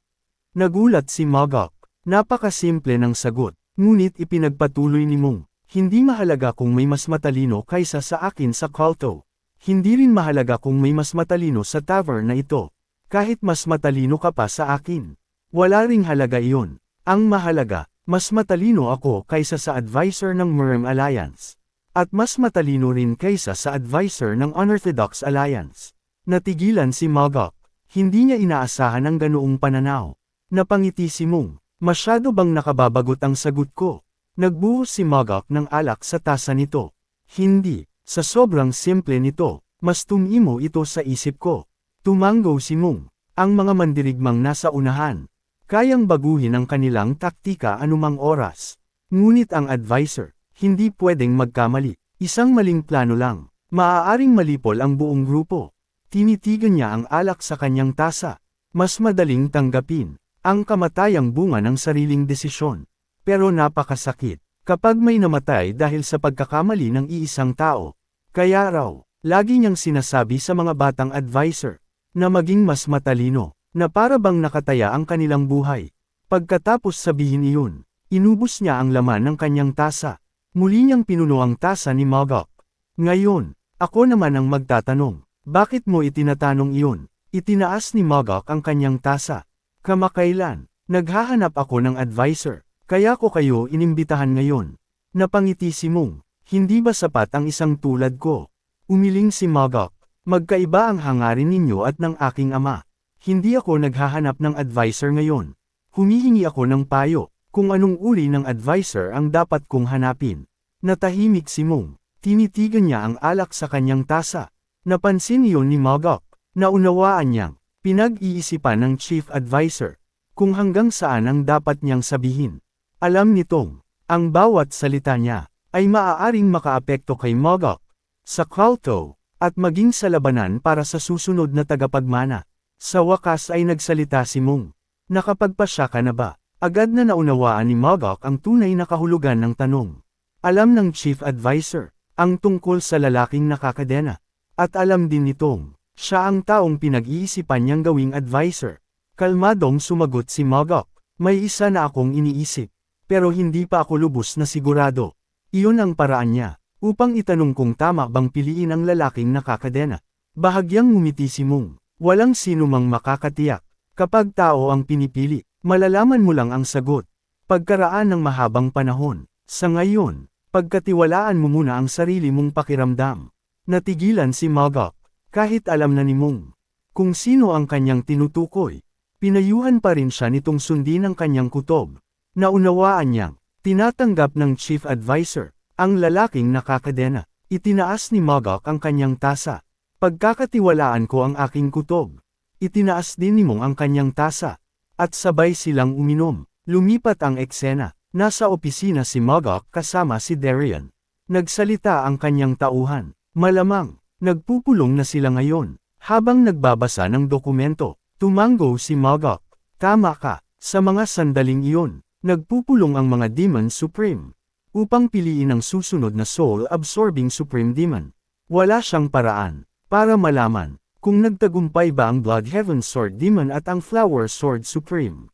Nagulat si Mogok. Napakasimple ng sagot, ngunit ipinagpatuloy ni Mong. Hindi mahalaga kung may mas matalino kaysa sa akin sa kulto. Hindi rin mahalaga kung may mas matalino sa tavern na ito. Kahit mas matalino ka pa sa akin. Wala ring halaga iyon. Ang mahalaga, mas matalino ako kaysa sa advisor ng Murm Alliance. At mas matalino rin kaysa sa advisor ng Unorthodox Alliance. Natigilan si Mogok. Hindi niya inaasahan ang ganoong pananaw. Napangiti si Mong. Masyado bang nakababagot ang sagot ko? Nagbuhos si Mogok ng alak sa tasa nito. Hindi, sa sobrang simple nito, mas tumimo ito sa isip ko. Tumanggo si Mong. Ang mga mandirigmang nasa unahan, kayang baguhin ang kanilang taktika anumang oras. Ngunit ang advisor, hindi pwedeng magkamali. Isang maling plano lang, maaaring malipol ang buong grupo. Tinitigan niya ang alak sa kanyang tasa. Mas madaling tanggapin ang kamatayang bunga ng sariling desisyon. Pero napakasakit kapag may namatay dahil sa pagkakamali ng iisang tao. Kaya raw, lagi niyang sinasabi sa mga batang advisor na maging mas matalino, na para bang nakataya ang kanilang buhay. Pagkatapos sabihin iyon, inubos niya ang laman ng kanyang tasa. Muli niyang pinuno ang tasa ni Mogok. Ngayon, ako naman ang magtatanong. Bakit mo itinatanong iyon? Itinaas ni Mogok ang kanyang tasa. Kamakailan, naghahanap ako ng advisor, kaya ko kayo inimbitahan ngayon. Napangiti si Mong. Hindi ba sapat ang isang tulad ko? Umiling si Mogok. Magkaiba ang hangarin ninyo at ng aking ama. Hindi ako naghahanap ng advisor ngayon. Humihingi ako ng payo, kung anong uri ng advisor ang dapat kong hanapin. Natahimik si Mong. Tinitigan niya ang alak sa kanyang tasa. Napansin iyon ni Mogok. Naunawaan niyang, pinag-iisipan ng chief advisor, kung hanggang saan ang dapat niyang sabihin. Alam nitong, ang bawat salita niya, ay maaaring makaapekto kay Mogok, sa kulto, at maging sa labanan para sa susunod na tagapagmana. Sa wakas ay nagsalita si Mong. Nakapagpasya ka na ba? Agad na naunawaan ni Mogok ang tunay na kahulugan ng tanong. Alam ng chief advisor, ang tungkol sa lalaking nakakadena. At alam din nitong, siya ang taong pinag-iisipan niyang gawing advisor. Kalmadong sumagot si Mogok. May isa na akong iniisip, pero hindi pa ako lubos na sigurado. Iyon ang paraan niya, upang itanong kung tama bang piliin ang lalaking nakakadena. Bahagyang ngumiti si Mong. Walang sino mang makakatiyak. Kapag tao ang pinipili, malalaman mo lang ang sagot. Pagkaraan ng mahabang panahon. Sa ngayon, pagkatiwalaan mo muna ang sarili mong pakiramdam. Natigilan si Mogok. Kahit alam na ni Mong kung sino ang kanyang tinutukoy, pinayuhan pa rin siya nitong sundin ang kanyang kutob. Naunawaan niyang, tinatanggap ng chief advisor, ang lalaking nakakadena. Itinaas ni Mogok ang kanyang tasa. Pagkakatiwalaan ko ang aking kutob. Itinaas din ni Mong ang kanyang tasa. At sabay silang uminom. Lumipat ang eksena. Nasa opisina si Mogok kasama si Darian. Nagsalita ang kanyang tauhan. Malamang, nagpupulong na sila ngayon. Habang nagbabasa ng dokumento, tumango si Magok. Tama ka, sa mga sandaling iyon, nagpupulong ang mga Demon Supreme upang piliin ang susunod na soul-absorbing Supreme Demon. Wala siyang paraan para malaman kung nagtagumpay ba ang Bloodhaven Sword Demon at ang Flower Sword Supreme.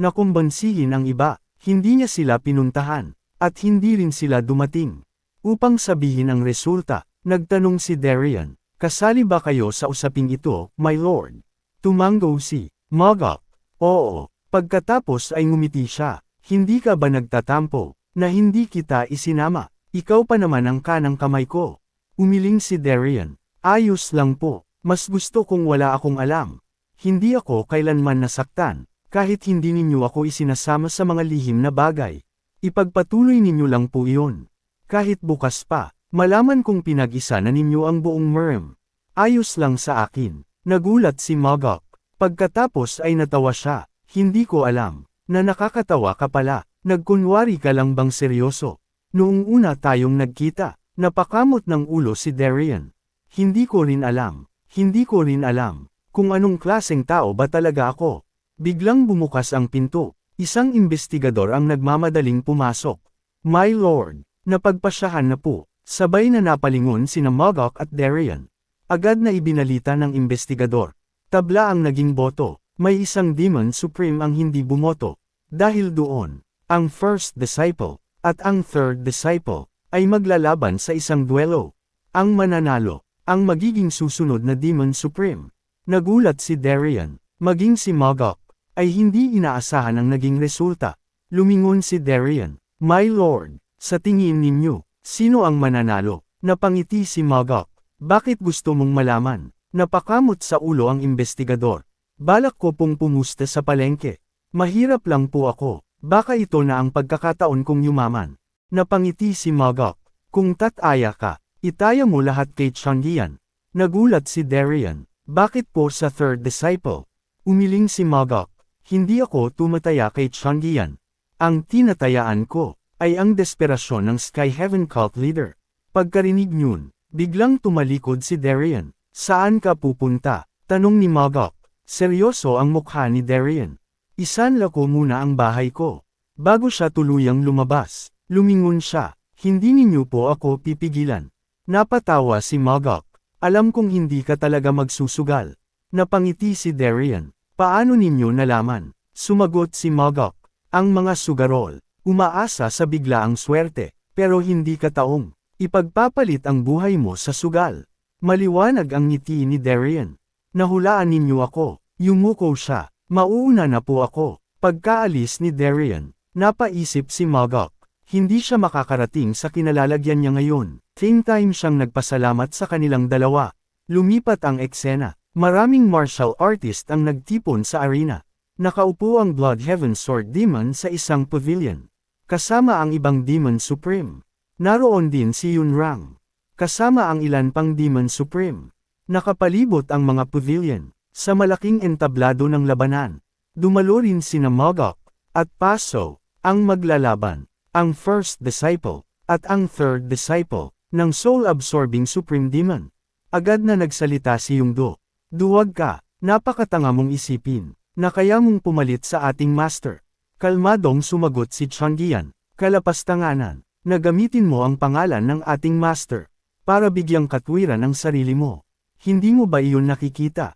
Nakumbansihin ang iba, hindi niya sila pinuntahan, at hindi rin sila dumating. Upang sabihin ang resulta, nagtanong si Darian, kasali ba kayo sa usaping ito, my lord? Tumango si Magok. Oo. Pagkatapos ay ngumiti siya, hindi ka ba nagtatampo, na hindi kita isinama? Ikaw pa naman ang kanang kamay ko. Umiling si Darian, ayos lang po, mas gusto kong wala akong alam. Hindi ako kailanman nasaktan, kahit hindi ninyo ako isinasama sa mga lihim na bagay. Ipagpatuloy ninyo lang po iyon. Kahit bukas pa, malaman kong pinag-isa na ninyo ang buong Myrm. Ayos lang sa akin. Nagulat si Magok. Pagkatapos ay natawa siya. Hindi ko alam, na nakakatawa ka pala. Nagkunwari ka lang bang seryoso? Noong una tayong nagkita, napakamot ng ulo si Darian. Hindi ko rin alam kung anong klaseng tao ba talaga ako. Biglang bumukas ang pinto. Isang investigador ang nagmamadaling pumasok. My lord, napagpasyahan na po. Sabay na napalingon sina Magok at Darian. Agad na ibinalita ng investigador. Tabla ang naging boto. May isang Demon Supreme ang hindi bumoto. Dahil doon, ang First Disciple at ang Third Disciple ay maglalaban sa isang duelo. Ang mananalo, ang magiging susunod na Demon Supreme. Nagulat si Darian, maging si Magok, ay hindi inaasahan ang naging resulta. Lumingon si Darian, my lord, sa tingin ninyo, sino ang mananalo? Napangiti si Magok. Bakit gusto mong malaman? Napakamot sa ulo ang investigador. Balak ko pong pumusta sa palengke. Mahirap lang po ako. Baka ito na ang pagkakataon kong yumaman. Napangiti si Magok. Kung tataya ka, itaya mo lahat kay Changyan. Nagulat si Darian. Bakit po sa Third Disciple? Umiling si Magok. Hindi ako tumataya kay Changyan. Ang tinatayaan ko ay ang desperasyon ng Sky Heaven Cult Leader. Pagkarinig niyon, biglang tumalikod si Darian. Saan ka pupunta? Tanong ni Magok. Seryoso ang mukha ni Darian. Isanla ko muna ang bahay ko. Bago siya tuluyang lumabas, lumingon siya. Hindi ninyo po ako pipigilan. Napatawa si Magok. Alam kong hindi ka talaga magsusugal. Napangiti si Darian. Paano ninyo nalaman? Sumagot si Magok. Ang mga sugarol, umaasa sa biglaang swerte, pero hindi kataong. Ipagpapalit ang buhay mo sa sugal. Maliwanag ang ngiti ni Darian. Nahulaan ninyo ako. Yumuko siya. Mauuna na po ako. Pagkaalis ni Darian, napaisip si Magok. Hindi siya makakarating sa kinalalagyan niya ngayon. Same time siyang nagpasalamat sa kanilang dalawa. Lumipat ang eksena. Maraming martial artist ang nagtipon sa arena. Nakaupo ang Bloodhaven Sword Demon sa isang pavilion. Kasama ang ibang Demon Supreme. Naroon din si Yunrang. Kasama ang ilan pang Demon Supreme. Nakapalibot ang mga pavilion. Sa malaking entablado ng labanan, dumalo rin sina Magok at Paso, ang maglalaban, ang First Disciple, at ang Third Disciple, ng Soul-Absorbing Supreme Demon. Agad na nagsalita si Yungdo. Duwag ka, napakatanga mong isipin, na kaya mong pumalit sa ating master. Kalmadong sumagot si Changyan, kalapastanganan, na gamitin mo ang pangalan ng ating master, para bigyang katwiran ang sarili mo. Hindi mo ba iyon nakikita?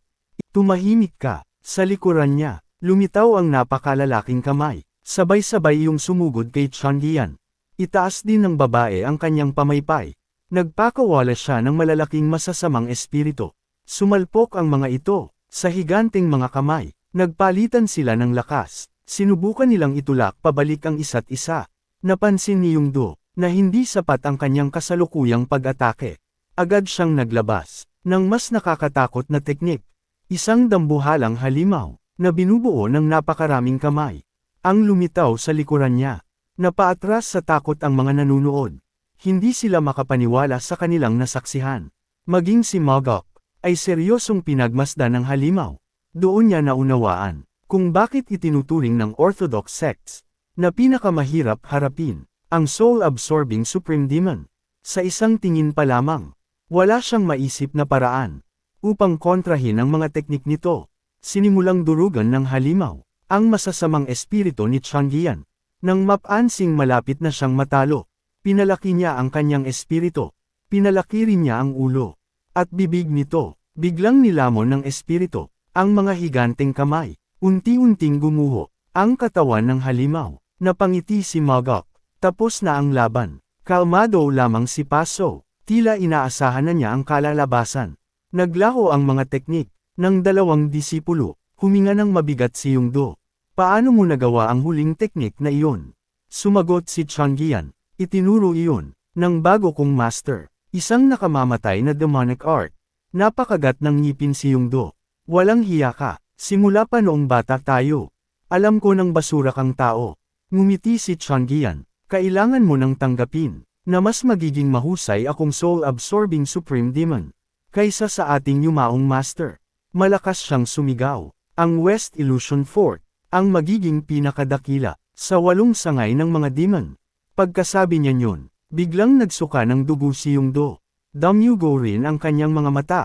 Tumahimik ka. Sa likuran niya, lumitaw ang napakalalaking kamay. Sabay-sabay yung sumugod kay Changyan. Itaas din ng babae ang kanyang pamaypay. Nagpakawala siya ng malalaking masasamang espiritu. Sumalpok ang mga ito, sa higanteng mga kamay. Nagpalitan sila ng lakas. Sinubukan nilang itulak pabalik ang isa't isa. Napansin ni Yungdo, na hindi sapat ang kanyang kasalukuyang pag-atake. Agad siyang naglabas ng mas nakakatakot na teknik. Isang dambuhalang halimaw, na binubuo ng napakaraming kamay. Ang lumitaw sa likuran niya. Napaatras sa takot ang mga nanunood. Hindi sila makapaniwala sa kanilang nasaksihan. Maging si Magok, ay seryosong pinagmasdan ng halimaw. Doon niya naunawaan, kung bakit itinuturing ng Orthodox sects, na pinakamahirap harapin, ang soul-absorbing Supreme Demon. Sa isang tingin pa lamang, wala siyang maisip na paraan. Upang kontrahin ang mga teknik nito, sinimulang durugan ng halimaw ang masasamang espiritu ni Changian. Nang mapansing malapit na siyang matalo, pinalaki niya ang kanyang espiritu, pinalaki rin niya ang ulo at bibig nito. Biglang nilamon ng espiritu ang mga higanteng kamay, unti-unting gumuho ang katawan ng halimaw. Napangiti si Mogok. Tapos na ang laban. Kalmado lamang si Paso, tila inaasahan na niya ang kalalabasan. Naglaho ang mga teknik ng dalawang disipulo. Huminga ng mabigat si Yungdo. Paano mo nagawa ang huling teknik na iyon? Sumagot si Changian. Itinuro iyon ng bago kong master, isang nakamamatay na demonic art. Napakagat ng ngipin si Yungdo. Walang hiya ka, simula pa noong bata tayo. Alam ko ng basura kang tao. Ngumiti si Changian. Kailangan mo nang tanggapin na mas magiging mahusay akong soul-absorbing supreme demon kaysa sa ating yumaong master. Malakas siyang sumigaw. Ang West Illusion Fort ang magiging pinakadakila sa 8 sangay ng mga demon. Pagkasabi niya yun, biglang nagsuka ng dugo si Yungdo. Damyugo rin ang kanyang mga mata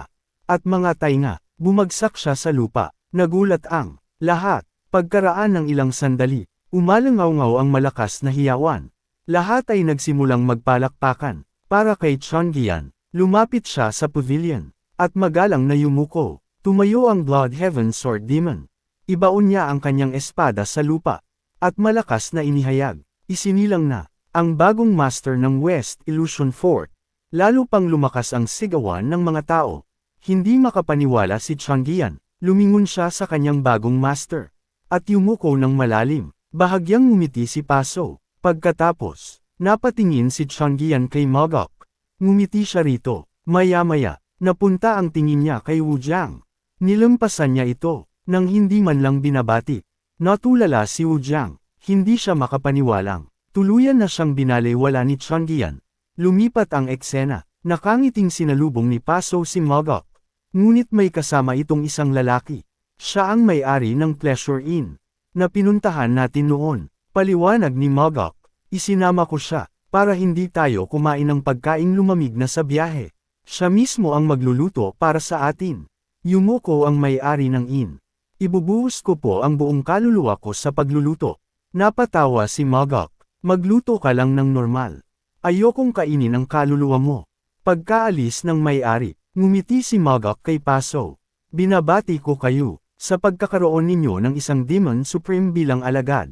at mga tainga. Bumagsak siya sa lupa. Nagulat ang lahat. Pagkaraan ng ilang sandali, umalangaw-ngaw ang malakas na hiyawan. Lahat ay nagsimulang magpalakpakan. Para kay Changian, lumapit siya sa pavilion at magalang na yumuko. Tumayo ang Blood Heaven Sword Demon. Ibaon niya ang kanyang espada sa lupa at malakas na inihayag. Isinilang na ang bagong master ng West Illusion Fort. Lalo pang lumakas ang sigawan ng mga tao. Hindi makapaniwala si Changian. Lumingon siya sa kanyang bagong master at yumuko ng malalim. Bahagyang ngumiti si Paso. Pagkatapos, napatingin si Changian kay Mogok. Ngumiti siya rito. Maya-maya, napunta ang tingin niya kay Wu Jiang. Nilampasan niya ito nang hindi man lang binabati. Natulala si Wu Jiang. Hindi siya makapaniwalang tuluyan na siyang binalewala ni Changian. Lumipat ang eksena. Nakangiting sinalubong ni Paso si Mogok. Ngunit may kasama itong isang lalaki. Siya ang may-ari ng Pleasure Inn na pinuntahan natin noon. Paliwanag ni Mogok. Isinama ko siya para hindi tayo kumain ng pagkaing lumamig na sa biyahe. Siya mismo ang magluluto para sa atin. Yumuko ang may-ari ng inn. Ibubuhos ko po ang buong kaluluwa ko sa pagluluto. Napatawa si Mogok. Magluto ka lang ng normal. Ayokong kainin ang kaluluwa mo. Pagkaalis ng may-ari, ngumiti si Mogok kay Paso. Binabati ko kayo sa pagkakaroon ninyo ng isang Demon Supreme bilang alagad.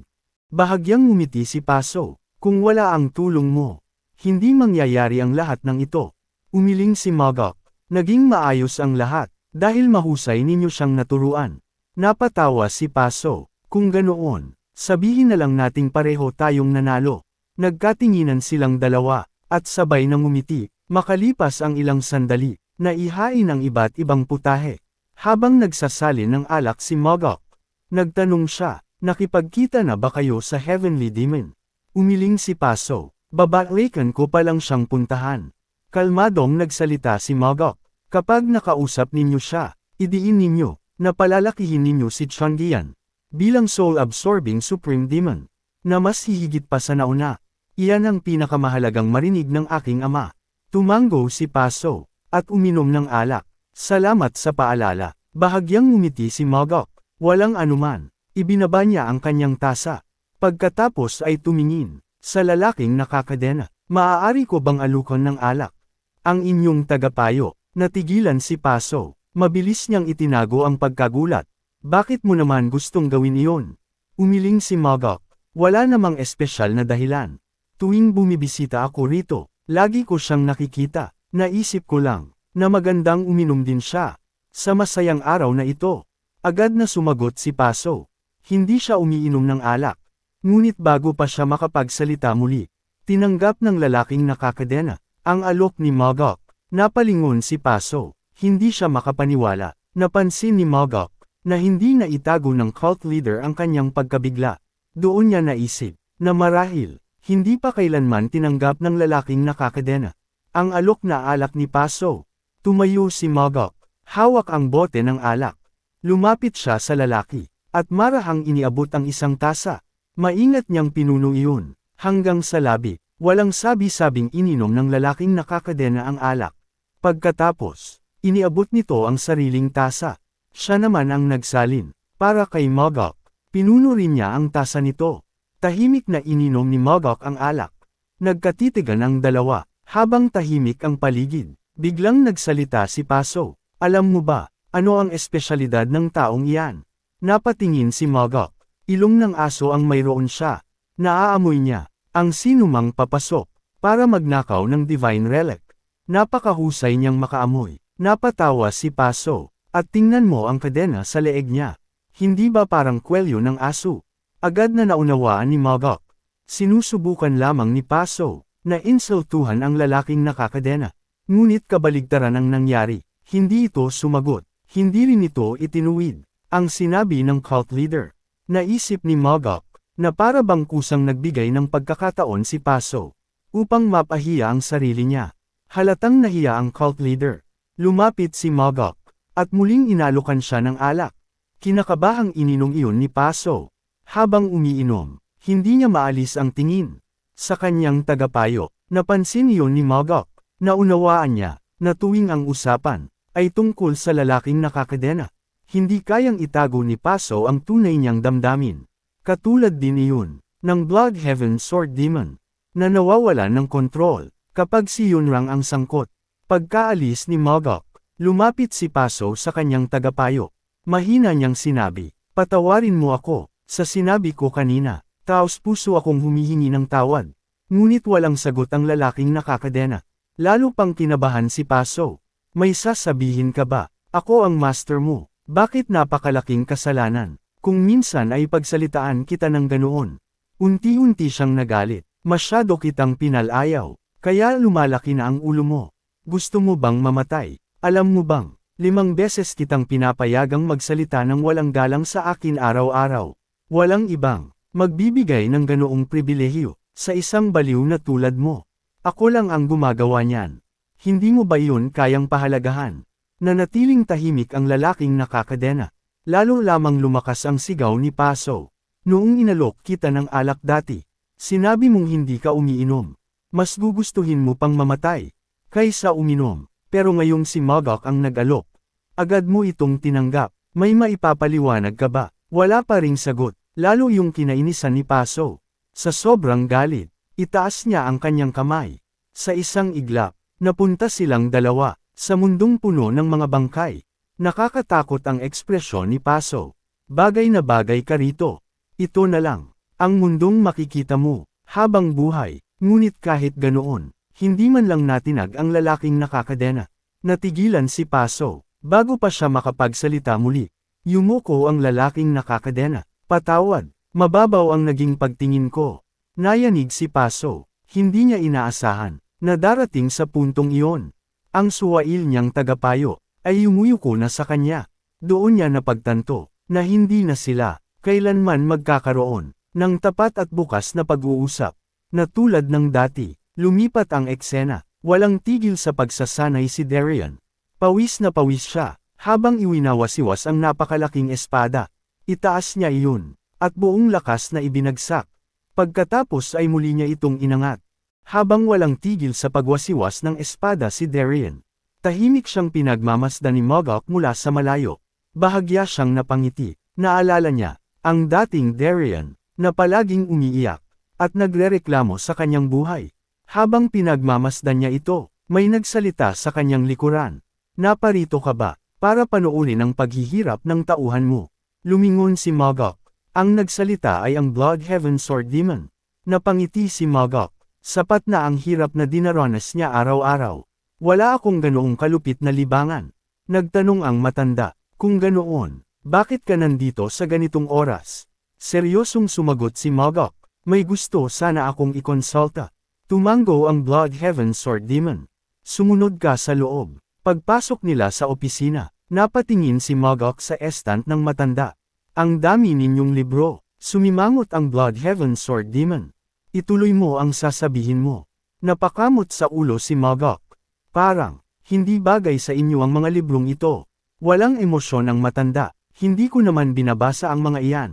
Bahagyang ngumiti si Paso. Kung wala ang tulong mo, hindi mangyayari ang lahat ng ito. Umiling si Mogok. Naging maayos ang lahat dahil mahusay ninyo siyang naturuan. Napatawa si Paso. Kung ganoon, sabihin na lang nating pareho tayong nanalo. Nagkatinginan silang dalawa, at sabay na ngumiti. Makalipas ang ilang sandali, naihain ang iba't ibang putahe. Habang nagsasalin ng alak si Mogok, nagtanong siya, nakipagkita na ba kayo sa Heavenly Demon? Umiling si Paso, babalikan ko palang siyang puntahan. Kalmadong nagsalita si Mogok, kapag nakausap ninyo siya, idiin ninyo, na palalakihin ninyo si Changian bilang soul-absorbing supreme demon, na mas hihigit pa sa nauna. Iyan ang pinakamahalagang marinig ng aking ama. Tumango si Paso, at uminom ng alak. Salamat sa paalala. Bahagyang ngumiti si Mogok. Walang anuman. Ibinaba niya ang kanyang tasa. Pagkatapos ay tumingin sa lalaking nakakadena. Maaari ko bang alukan ng alak? Ang inyong tagapayo. Natigilan si Paso. Mabilis niyang itinago ang pagkagulat. Bakit mo naman gustong gawin iyon? Umiling si Mogok. Wala namang espesyal na dahilan. Tuwing bumibisita ako rito, lagi ko siyang nakikita. Naisip ko lang na magandang uminom din siya sa masayang araw na ito. Agad na sumagot si Paso. Hindi siya umiinom ng alak. Ngunit bago pa siya makapagsalita muli, tinanggap ng lalaking nakakadena ang alok ni Mogok. Napalingon si Paso. Hindi siya makapaniwala. Napansin ni Mogok na hindi na itago ng cult leader ang kanyang pagkabigla. Doon niya naisip na marahil hindi pa kailanman tinanggap ng lalaking nakakadena ang alok na alak ni Paso. Tumayo si Mogok. Hawak ang bote ng alak. Lumapit siya sa lalaki, at marahang iniabot ang isang tasa. Maingat niyang pinuno iyon, hanggang sa labi. Walang sabi-sabing ininom ng lalaking nakakadena ang alak. Pagkatapos, Iniabot nito ang sariling tasa. Siya naman ang nagsalin. Para kay Mogok. Pinuno rin niya ang tasa nito. Tahimik na ininom ni Mogok ang alak. Nagkatitigan ang dalawa. Habang tahimik ang paligid, biglang nagsalita si Paso. Alam mo ba, ano ang espesyalidad ng taong iyan? Napatingin si Mogok. Ilong ng aso ang mayroon siya. Naaamoy niya ang sinumang papasok para magnakaw ng divine relic. Napakahusay niyang makaamoy. Napatawa si Paso. At tingnan mo ang kadena sa leeg niya. Hindi ba parang kwelyo ng aso? Agad na naunawaan ni Mogok. Sinusubukan lamang ni Paso na insultuhan ang lalaking nakakadena. Ngunit kabaligtaran ang nangyari. Hindi ito sumagot. Hindi rin ito itinuwid. Ang sinabi ng cult leader. Naisip ni Mogok na para bang kusang nagbigay ng pagkakataon si Paso upang mapahiya ang sarili niya. Halatang nahiya ang cult leader. Lumapit si Mogok at muling inalukan siya ng alak. Kinakabahang ininom iyon ni Paso. Habang umiinom, hindi niya maalis ang tingin sa kanyang tagapayo. Napansin iyon ni Mogok. Naunawaan niya na tuwing ang usapan ay tungkol sa lalaking nakakadena, hindi kayang itago ni Paso ang tunay niyang damdamin. Katulad din iyon ng Bloodhaven Sword Demon na nawawalan ng kontrol kapag si Yunrang ang sangkot. Pagkaalis ni Mogok, lumapit si Paso sa kanyang tagapayo. Mahina niyang sinabi, "Patawarin mo ako sa sinabi ko kanina." Taos puso akong humihingi ng tawad. Ngunit walang sagot ang lalaking nakakadena. Lalo pang kinabahan si Paso. May sasabihin ka ba? Ako ang master mo. Bakit napakalaking kasalanan? Kung minsan ay pagsalitaan kita ng ganoon. Unti-unti siyang nagalit. Masyado kitang pinalayaw. Kaya lumalaki na ang ulo mo. Gusto mo bang mamatay? Alam mo bang, 5 beses kitang pinapayagang magsalita ng walang galang sa akin araw-araw. Walang ibang magbibigay ng ganoong pribilehiyo sa isang baliw na tulad mo. Ako lang ang gumagawa niyan. Hindi mo ba yun kayang pahalagahan? Nanatiling tahimik ang lalaking nakakadena. Lalo lamang lumakas ang sigaw ni Paso. Noong inalok kita ng alak dati, sinabi mong hindi ka umiinom. Mas gugustuhin mo pang mamatay kaysa uminom. Pero ngayong si Mogok ang nag-alok. Agad mo itong tinanggap. May maipapaliwanag ka ba? Wala pa ring sagot. Lalo yung kinainisan ni Paso. Sa sobrang galit, itaas niya ang kanyang kamay. Sa isang iglap, napunta silang dalawa, sa mundong puno ng mga bangkay. Nakakatakot ang ekspresyon ni Paso. Bagay na bagay ka rito. Ito na lang, ang mundong makikita mo, habang buhay. Ngunit kahit ganoon, hindi man lang natinag ang lalaking nakakadena. Natigilan si Paso, bago pa siya makapagsalita muli. Yumuko ang lalaking nakakadena. Patawad, mababaw ang naging pagtingin ko. Nayanig si Paso, hindi niya inaasahan na darating sa puntong iyon. Ang suwail niyang tagapayo ay yumuyuko na sa kanya. Doon niya napagtanto na hindi na sila kailanman magkakaroon ng tapat at bukas na pag-uusap. Na tulad ng dati, lumipat ang eksena. Walang tigil sa pagsasanay si Darien. Pawis na pawis siya habang iwinawasiwas ang napakalaking espada. Itaas niya iyon, at buong lakas na ibinagsak. Pagkatapos ay muli niya itong inangat. Habang walang tigil sa pagwasiwas ng espada si Darien. Tahimik siyang pinagmamasdan ni Mogok mula sa malayo. Bahagya siyang napangiti. Naalala niya, ang dating Darien, na palaging umiiyak, at nagrereklamo sa kanyang buhay. Habang pinagmamasdan niya ito, may nagsalita sa kanyang likuran. Naparito ka ba, para panuulin ang paghihirap ng tauhan mo? Lumingon si Mogok. Ang nagsalita ay ang Bloodhaven Sword Demon. Napangiti si Mogok. Sapat na ang hirap na dinaranas niya araw-araw. Wala akong ganoong kalupit na libangan. Nagtanong ang matanda. Kung ganoon, bakit ka nandito sa ganitong oras? Seryosong sumagot si Mogok. May gusto sana akong ikonsulta. Tumango ang Bloodhaven Sword Demon. Sumunod ka sa loob. Pagpasok nila sa opisina, napatingin si Mogok sa estant ng matanda. Ang dami ninyong libro. Sumimangot ang Bloodhaven Sword Demon. Ituloy mo ang sasabihin mo. Napakamot sa ulo si Mogok. Parang, hindi bagay sa inyo ang mga librong ito. Walang emosyon ang matanda. Hindi ko naman binabasa ang mga iyan.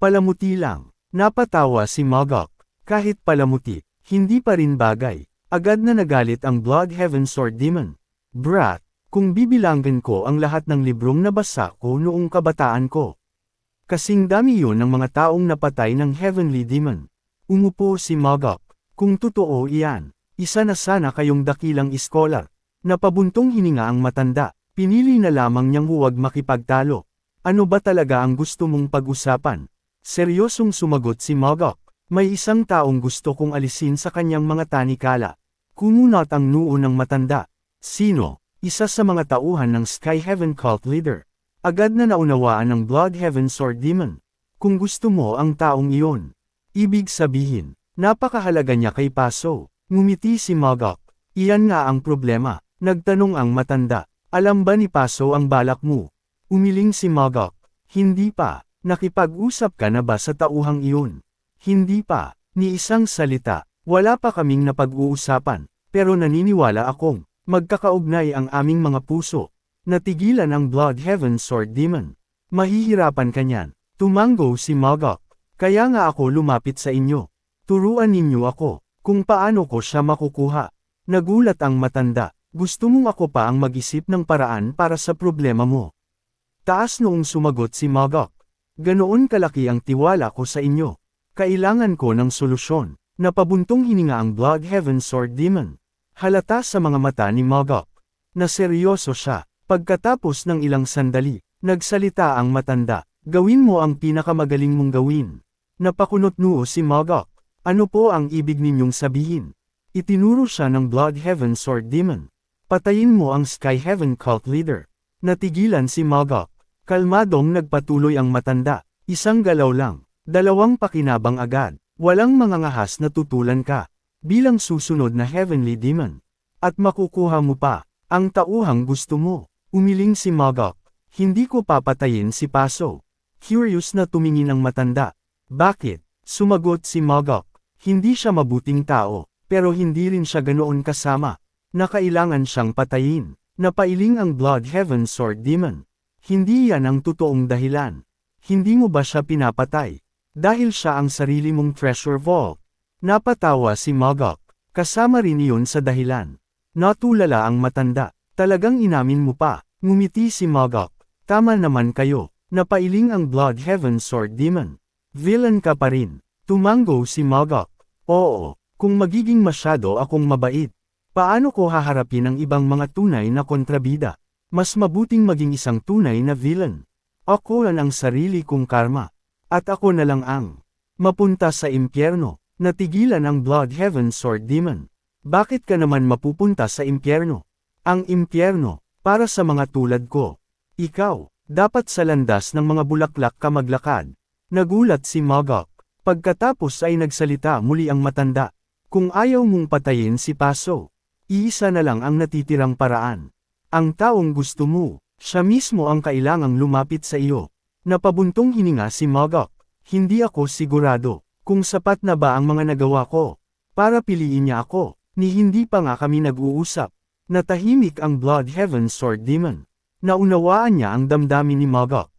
Palamuti lang. Napatawa si Mogok. Kahit palamuti, hindi pa rin bagay. Agad na nagalit ang Bloodhaven Sword Demon. Brat, Kung bibilangin ko ang lahat ng librong nabasa ko noong kabataan ko. Kasing dami yun ng mga taong napatay ng Heavenly Demon. Umupo si Mogok. Kung totoo iyan, isa na sana kayong dakilang iskolar. Napabuntong hininga ang matanda, pinili na lamang niyang huwag makipagtalo. Ano ba talaga ang gusto mong pag-usapan? Seryosong sumagot si Mogok. May isang taong gusto kong alisin sa kanyang mga tanikala. Kumunot ang noo ng matanda. Sino? Isa sa mga tauhan ng Sky Heaven Cult Leader. Agad na naunawaan ng Blood Heaven Sword Demon. Kung gusto mo ang taong iyon. Ibig sabihin, napakahalaga niya kay Paso. Ngumiti si Mogok. Iyan nga ang problema. Nagtanong ang matanda. Alam ba ni Paso ang balak mo? Umiling si Mogok. Hindi pa. Nakipag-usap ka na ba sa tauhang iyon? Hindi pa. Ni isang salita. Wala pa kaming napag-uusapan. Pero naniniwala akong magkakaugnay ang aming mga puso. Natigilan ang Blood Heaven Sword Demon. Mahihirapan ka niyan. Tumanggo si Mogok. Kaya nga ako lumapit sa inyo. Turuan ninyo ako kung paano ko siya makukuha. Nagulat ang matanda. Gusto mong ako pa ang mag-isip ng paraan para sa problema mo. Taas noong sumagot si Mogok. Ganoon kalaki ang tiwala ko sa inyo. Kailangan ko ng solusyon. Napabuntong hininga ang Blood Heaven Sword Demon. Halata sa mga mata ni Mogok na seryoso siya. Pagkatapos ng ilang sandali, nagsalita ang matanda. Gawin mo ang pinakamagaling mong gawin. Napakunot noo si Mogok. Ano po ang ibig ninyong sabihin? Itinuro siya ng Blood Heaven Sword Demon. Patayin mo ang Sky Heaven Cult Leader. Natigilan si Mogok. Kalmadong nagpatuloy ang matanda. Isang galaw lang. Dalawang pakinabang agad. Walang mangangahas na tutulan ka. Bilang susunod na Heavenly Demon. At makukuha mo pa ang tauhang gusto mo. Umiling si Mogok. Hindi ko papatayin si Paso. Curious na tumingin ang matanda. Bakit? Sumagot si Mogok. Hindi siya mabuting tao, pero hindi rin siya ganoon kasama na kailangan siyang patayin. Napailing ang Blood Heaven Sword Demon. Hindi yan ang totoong dahilan. Hindi mo ba siya pinapatay? Dahil siya ang sarili mong treasure vault. Napatawa si Mogok. Kasama rin iyon sa dahilan. Natulala ang matanda. Talagang inamin mo pa. Ngumiti si Mogok. Tama naman kayo. Napailing ang Blood Heaven Sword Demon. Villain ka pa rin. Tumanggo si Mogok. Oo, kung magiging masyado akong mabait. Paano ko haharapin ang ibang mga tunay na kontrabida? Mas mabuting maging isang tunay na villain. Ako lang ang sarili kong karma. At ako na lang ang mapunta sa impyerno. Natigilan ang Blood Heaven Sword Demon. Bakit ka naman mapupunta sa impyerno? Ang impyerno, para sa mga tulad ko. Ikaw, dapat sa landas ng mga bulaklak ka maglakad. Nagulat si Mogok. Pagkatapos ay nagsalita muli ang matanda. Kung ayaw mong patayin si Paso, iisa na lang ang natitirang paraan. Ang taong gusto mo, siya mismo ang kailangang lumapit sa iyo. Napabuntong hininga si Mogok. Hindi ako sigurado kung sapat na ba ang mga nagawa ko para piliin niya ako, ni hindi pa nga kami nag-uusap. Natahimik ang Blood Heaven Sword Demon. Naunawaan niya ang damdamin ni Mogok.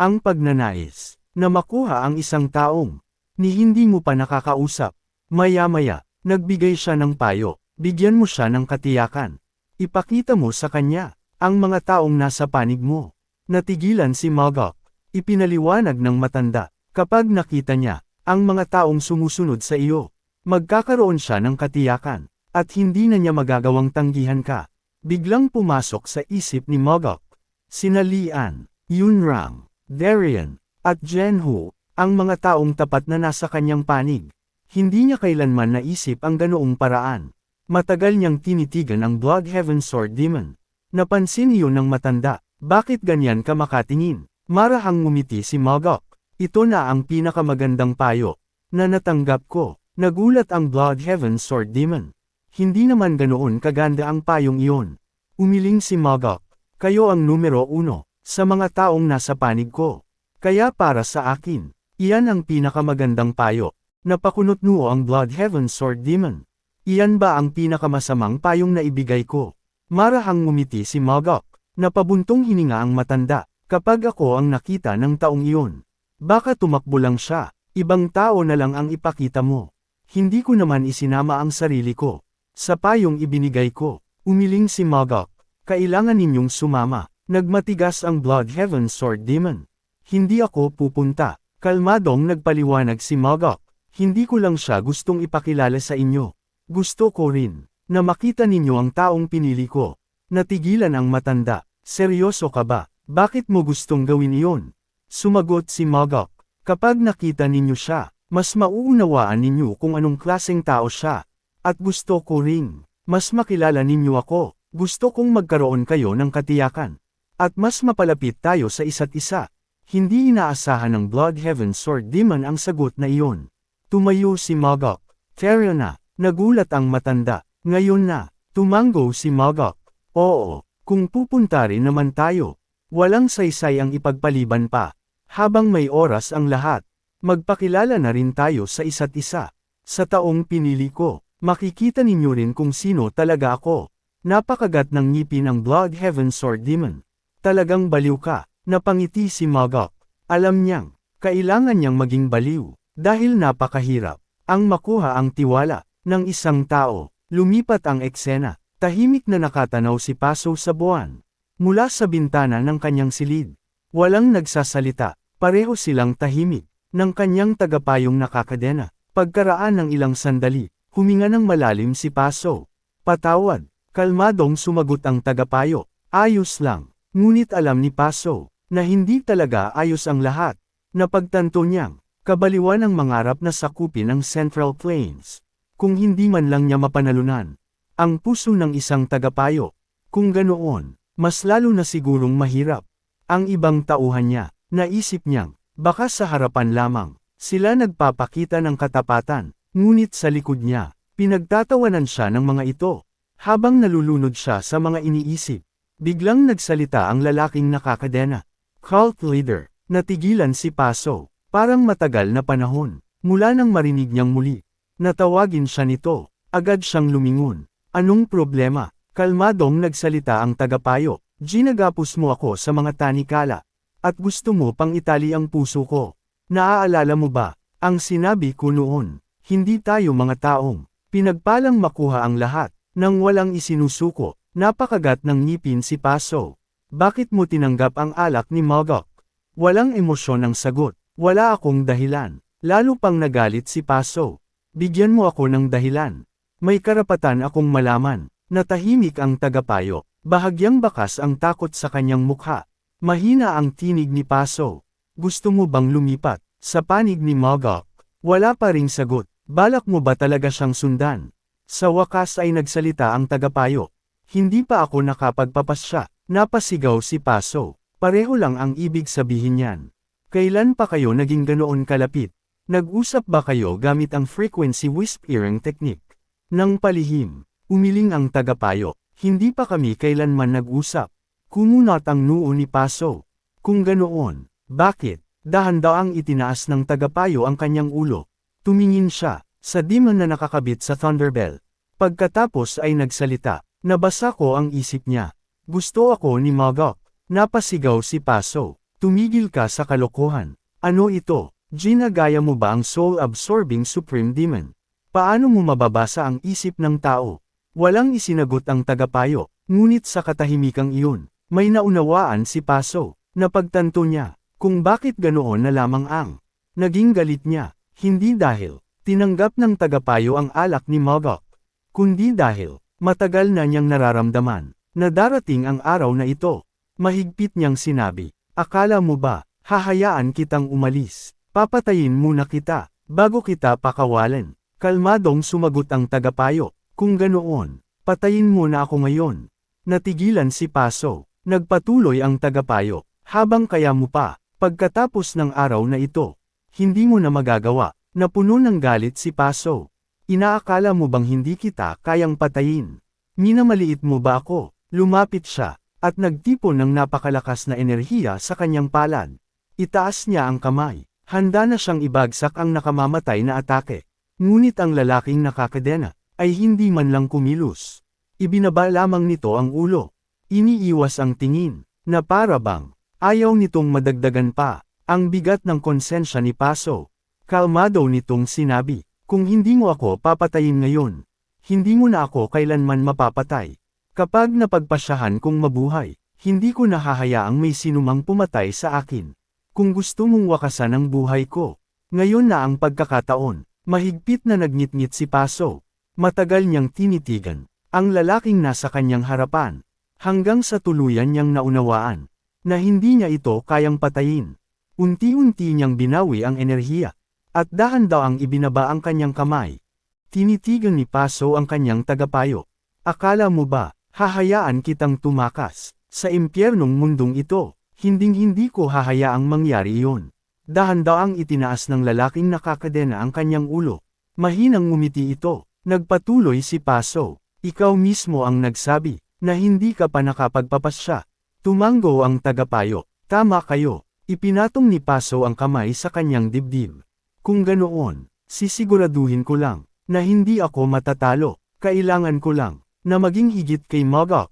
Ang pagnanais na makuha ang isang taong ni hindi mo pa nakakausap. Maya-maya, nagbigay siya ng payo. Bigyan mo siya ng katiyakan. Ipakita mo sa kanya ang mga taong nasa panig mo. Natigilan si Mogok. Ipinaliwanag ng matanda. Kapag nakita niya ang mga taong sumusunod sa iyo, magkakaroon siya ng katiyakan, at hindi na niya magagawang tanggihan ka. Biglang pumasok sa isip ni Mogok. Sina Lian, Yunrang, Darian, at Jenhu, ang mga taong tapat na nasa kanyang panig. Hindi niya kailanman naisip ang ganoong paraan. Matagal niyang tinitigan ang Blood Heaven Sword Demon. Napansin iyon ng matanda. Bakit ganyan ka makatingin? Marahang ngumiti si Mogok. Ito na ang pinakamagandang payo na natanggap ko. Nagulat ang Blood Heaven Sword Demon. Hindi naman ganoon kaganda ang payong iyon. Umiling si Mogok. Kayo ang numero 1 sa mga taong nasa panig ko. Kaya para sa akin, iyan ang pinakamagandang payo. Napakunot noo ang Blood Heaven Sword Demon. Iyan ba ang pinakamasamang payong na ibigay ko? Marahang ngumiti si Mogok. Napabuntong hininga ang matanda. Kapag ako ang nakita ng taong iyon, baka tumakbo lang siya, ibang tao na lang ang ipakita mo. Hindi ko naman isinama ang sarili ko sa payong ibinigay ko. Umiling si Mogok. Kailangan ninyong sumama. Nagmatigas ang Bloodhaven Sword Demon. Hindi ako pupunta. Kalmadong nagpaliwanag si Mogok. Hindi ko lang siya gustong ipakilala sa inyo. Gusto ko rin na makita ninyo ang taong pinili ko. Natigilan ang matanda. Seryoso ka ba? Bakit mo gustong gawin iyon? Sumagot si Mogok. Kapag nakita ninyo siya, mas mauunawaan ninyo kung anong klaseng tao siya. At gusto ko ring mas makilala ninyo ako. Gusto kong magkaroon kayo ng katiyakan. At mas mapalapit tayo sa isa't isa. Hindi inaasahan ng Bloodhaven Sword Demon ang sagot na iyon. Tumayo si Mogok. Tara na. Nagulat ang matanda. Ngayon na. Tumango si Mogok. Oo, kung pupunta rin naman tayo. Walang saysay ang ipagpaliban pa. Habang may oras ang lahat. Magpakilala na rin tayo sa isa't isa. Sa taong pinili ko, makikita ninyo rin kung sino talaga ako. Napakagat ng ngipin ang Bloodhaven Sword Demon. Talagang baliw ka. Napangiti si Mogok. Alam niyang, kailangan niyang maging baliw. Dahil napakahirap. Ang makuha ang tiwala ng isang tao. Lumipat ang eksena. Tahimik na nakatanaw si Paso sa buwan. Mula sa bintana ng kanyang silid. Walang nagsasalita. Pareho silang tahimik. Ng kanyang tagapayong nakakadena. Pagkaraan ng ilang sandali, huminga ng malalim si Paso. Patawad. Kalmadong sumagot ang tagapayo. Ayos lang. Ngunit alam ni Paso, na hindi talaga ayos ang lahat. Napagtanto niyang, kabaliwan ang mangarap na sakupin ang Central Plains. Kung hindi man lang niya mapanalunan, ang puso ng isang tagapayo. Kung ganoon, mas lalo na sigurong mahirap. Ang ibang tauhan niya, naisip niyang, baka sa harapan lamang, sila nagpapakita ng katapatan. Ngunit sa likod niya, pinagtatawanan siya ng mga ito. Habang nalulunod siya sa mga iniisip, biglang nagsalita ang lalaking nakakadena. Cult leader, natigilan si Paso, parang matagal na panahon, mula nang marinig niyang muli. Natawagin siya nito, agad siyang lumingon. Anong problema? Kalmadong nagsalita ang tagapayo. Ginagapos mo ako sa mga tanikala, at gusto mo pang itali ang puso ko. Naaalala mo ba, ang sinabi ko noon, hindi tayo mga taong, pinagpalang makuha ang lahat. Nang walang isinusuko, napakagat ng ngipin si Paso. Bakit mo tinanggap ang alak ni Mogok? Walang emosyon ang sagot. Wala akong dahilan. Lalo pang nagalit si Paso. Bigyan mo ako ng dahilan. May karapatan akong malaman. Natahimik ang tagapayo. Bahagyang bakas ang takot sa kanyang mukha. Mahina ang tinig ni Paso. Gusto mo bang lumipat? Sa panig ni Mogok. Wala pa ring sagot. Balak mo ba talaga siyang sundan? Sa wakas ay nagsalita ang tagapayo. Hindi pa ako nakapagpapasya. Napasigaw si Paso. Pareho lang ang ibig sabihin niyan. Kailan pa kayo naging ganoon kalapit? Nag-usap ba kayo gamit ang frequency whispering technique? Nang palihim, umiling ang tagapayo. Hindi pa kami kailanman nag-usap. Kumunot ang noo ni Paso. Kung ganoon, bakit? Dahan-daang itinaas ng tagapayo ang kanyang ulo. Tumingin siya sa demon na nakakabit sa Thunderbell. Pagkatapos ay nagsalita, nabasa ko ang isip niya. Gusto ako ni Mogok. Napasigaw si Paso. Tumigil ka sa kalokohan. Ano ito? Ginagaya mo ba ang soul-absorbing supreme demon? Paano mo mababasa ang isip ng tao? Walang isinagot ang tagapayo, ngunit sa katahimikang iyon, may naunawaan si Paso. Napagtanto niya, kung bakit ganoon na lamang ang naging galit niya, hindi dahil tinanggap ng tagapayo ang alak ni Mogok, kundi dahil matagal na niyang nararamdaman na darating ang araw na ito. Mahigpit niyang sinabi, akala mo ba, hahayaan kitang umalis? Papatayin muna kita, bago kita pakawalan. Kalmadong sumagot ang tagapayo, kung ganoon, patayin muna ako ngayon. Natigilan si Paso, nagpatuloy ang tagapayo, habang kaya mo pa, pagkatapos ng araw na ito, hindi mo na magagawa. Napuno ng galit si Paso. Inaakala mo bang hindi kita kayang patayin? Minamaliit mo ba ako? Lumapit siya, at nagtipon ng napakalakas na enerhiya sa kanyang palad. Itaas niya ang kamay, handa na siyang ibagsak ang nakamamatay na atake. Ngunit ang lalaking nakakadena, ay hindi man lang kumilos. Ibinaba lamang nito ang ulo. Iniiwas ang tingin, na para bang, ayaw nitong madagdagan pa, ang bigat ng konsensya ni Paso. Kalmado nitong sinabi, kung hindi mo ako papatayin ngayon, hindi mo na ako kailanman mapapatay. Kapag napagpasyahan kong mabuhay, hindi ko nahahayaang may sinumang pumatay sa akin. Kung gusto mong wakasan ang buhay ko, ngayon na ang pagkakataon. Mahigpit na nagngit-ngit si Paso. Matagal niyang tinitigan ang lalaking nasa kanyang harapan, hanggang sa tuluyan niyang naunawaan na hindi niya ito kayang patayin. Unti-unti niyang binawi ang enerhiya, at dahan-dahang ibinaba ang kanyang kamay. Tinitigan ni Paso ang kanyang tagapayo. Akala mo ba, hahayaan kitang tumakas sa impyernong mundong ito? Hinding-hindi ko hahayaang mangyari iyon. Dahan-dahang itinaas ng lalaking nakakadena ang kanyang ulo. Mahinang ngumiti ito. Nagpatuloy si Paso. Ikaw mismo ang nagsabi na hindi ka pa nakapagpapasya. Tumango ang tagapayo. Tama kayo. Ipinatong ni Paso ang kamay sa kanyang dibdib. Kung ganoon, sisiguraduhin ko lang na hindi ako matatalo. Kailangan ko lang na maging higit kay Mogok.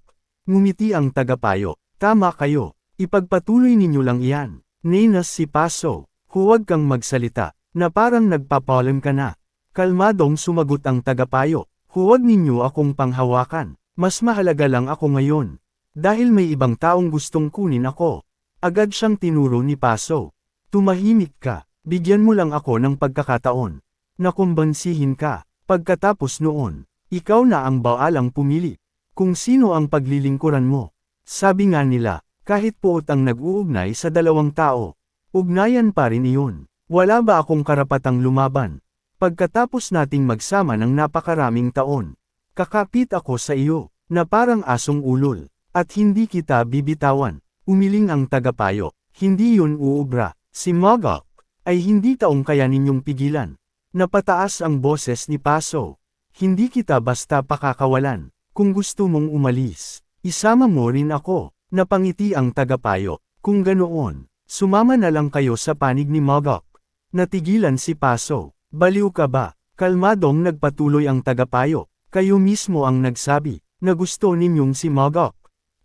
Ngumiti ang tagapayo. Tama kayo. Ipagpatuloy ninyo lang iyan. Ninas si Paso. Huwag kang magsalita, na parang nagpapalim ka na. Kalmadong sumagot ang tagapayo. Huwag ninyo akong panghawakan. Mas mahalaga lang ako ngayon. Dahil may ibang taong gustong kunin ako. Agad siyang tinuro ni Paso. Tumahimik ka. Bigyan mo lang ako ng pagkakataon. Nakumbansihin ka. Pagkatapos noon, ikaw na ang baalang pumili. Kung sino ang paglilingkuran mo. Sabi nga nila, kahit puot ang nag-uugnay sa dalawang tao. Ugnayan pa rin iyon. Wala ba akong karapatang lumaban? Pagkatapos nating magsama ng napakaraming taon, kakapit ako sa iyo, na parang asong ulol, at hindi kita bibitawan. Umiling ang tagapayo, hindi yun uubra. Si Mogok ay hindi taong kaya ninyong pigilan. Napataas ang boses ni Paso. Hindi kita basta pakakawalan. Kung gusto mong umalis, isama mo rin ako. Napangiti ang tagapayo. Kung ganoon, sumama na lang kayo sa panig ni Mogok. Natigilan si Paso. Baliw ka ba? Kalmadong nagpatuloy ang tagapayo. Kayo mismo ang nagsabi na gusto ninyong si Mogok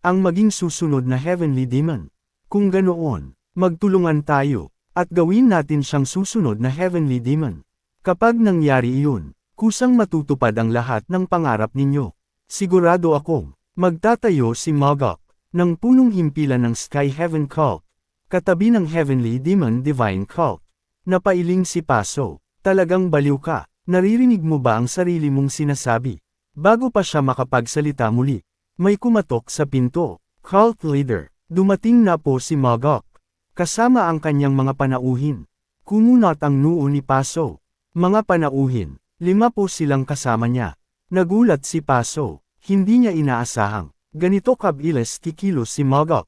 ang maging susunod na Heavenly Demon. Kung ganoon, magtulungan tayo at gawin natin siyang susunod na Heavenly Demon. Kapag nangyari iyon, kusang matutupad ang lahat ng pangarap ninyo. Sigurado akong magtatayo si Mogok ng punong himpilan ng Sky Heaven Cult, katabi ng Heavenly Demon Divine Cult. Napailing si Paso. Talagang baliw ka. Naririnig mo ba ang sarili mong sinasabi? Bago pa siya makapagsalita muli, may kumatok sa pinto. Cult leader. Dumating na po si Mogok. Kasama ang kanyang mga panauhin. Kumunat ang noo ni Paso. Mga panauhin, 5 po silang kasama niya. Nagulat si Paso. Hindi niya inaasahang ganito kabilis kikilos si Mogok.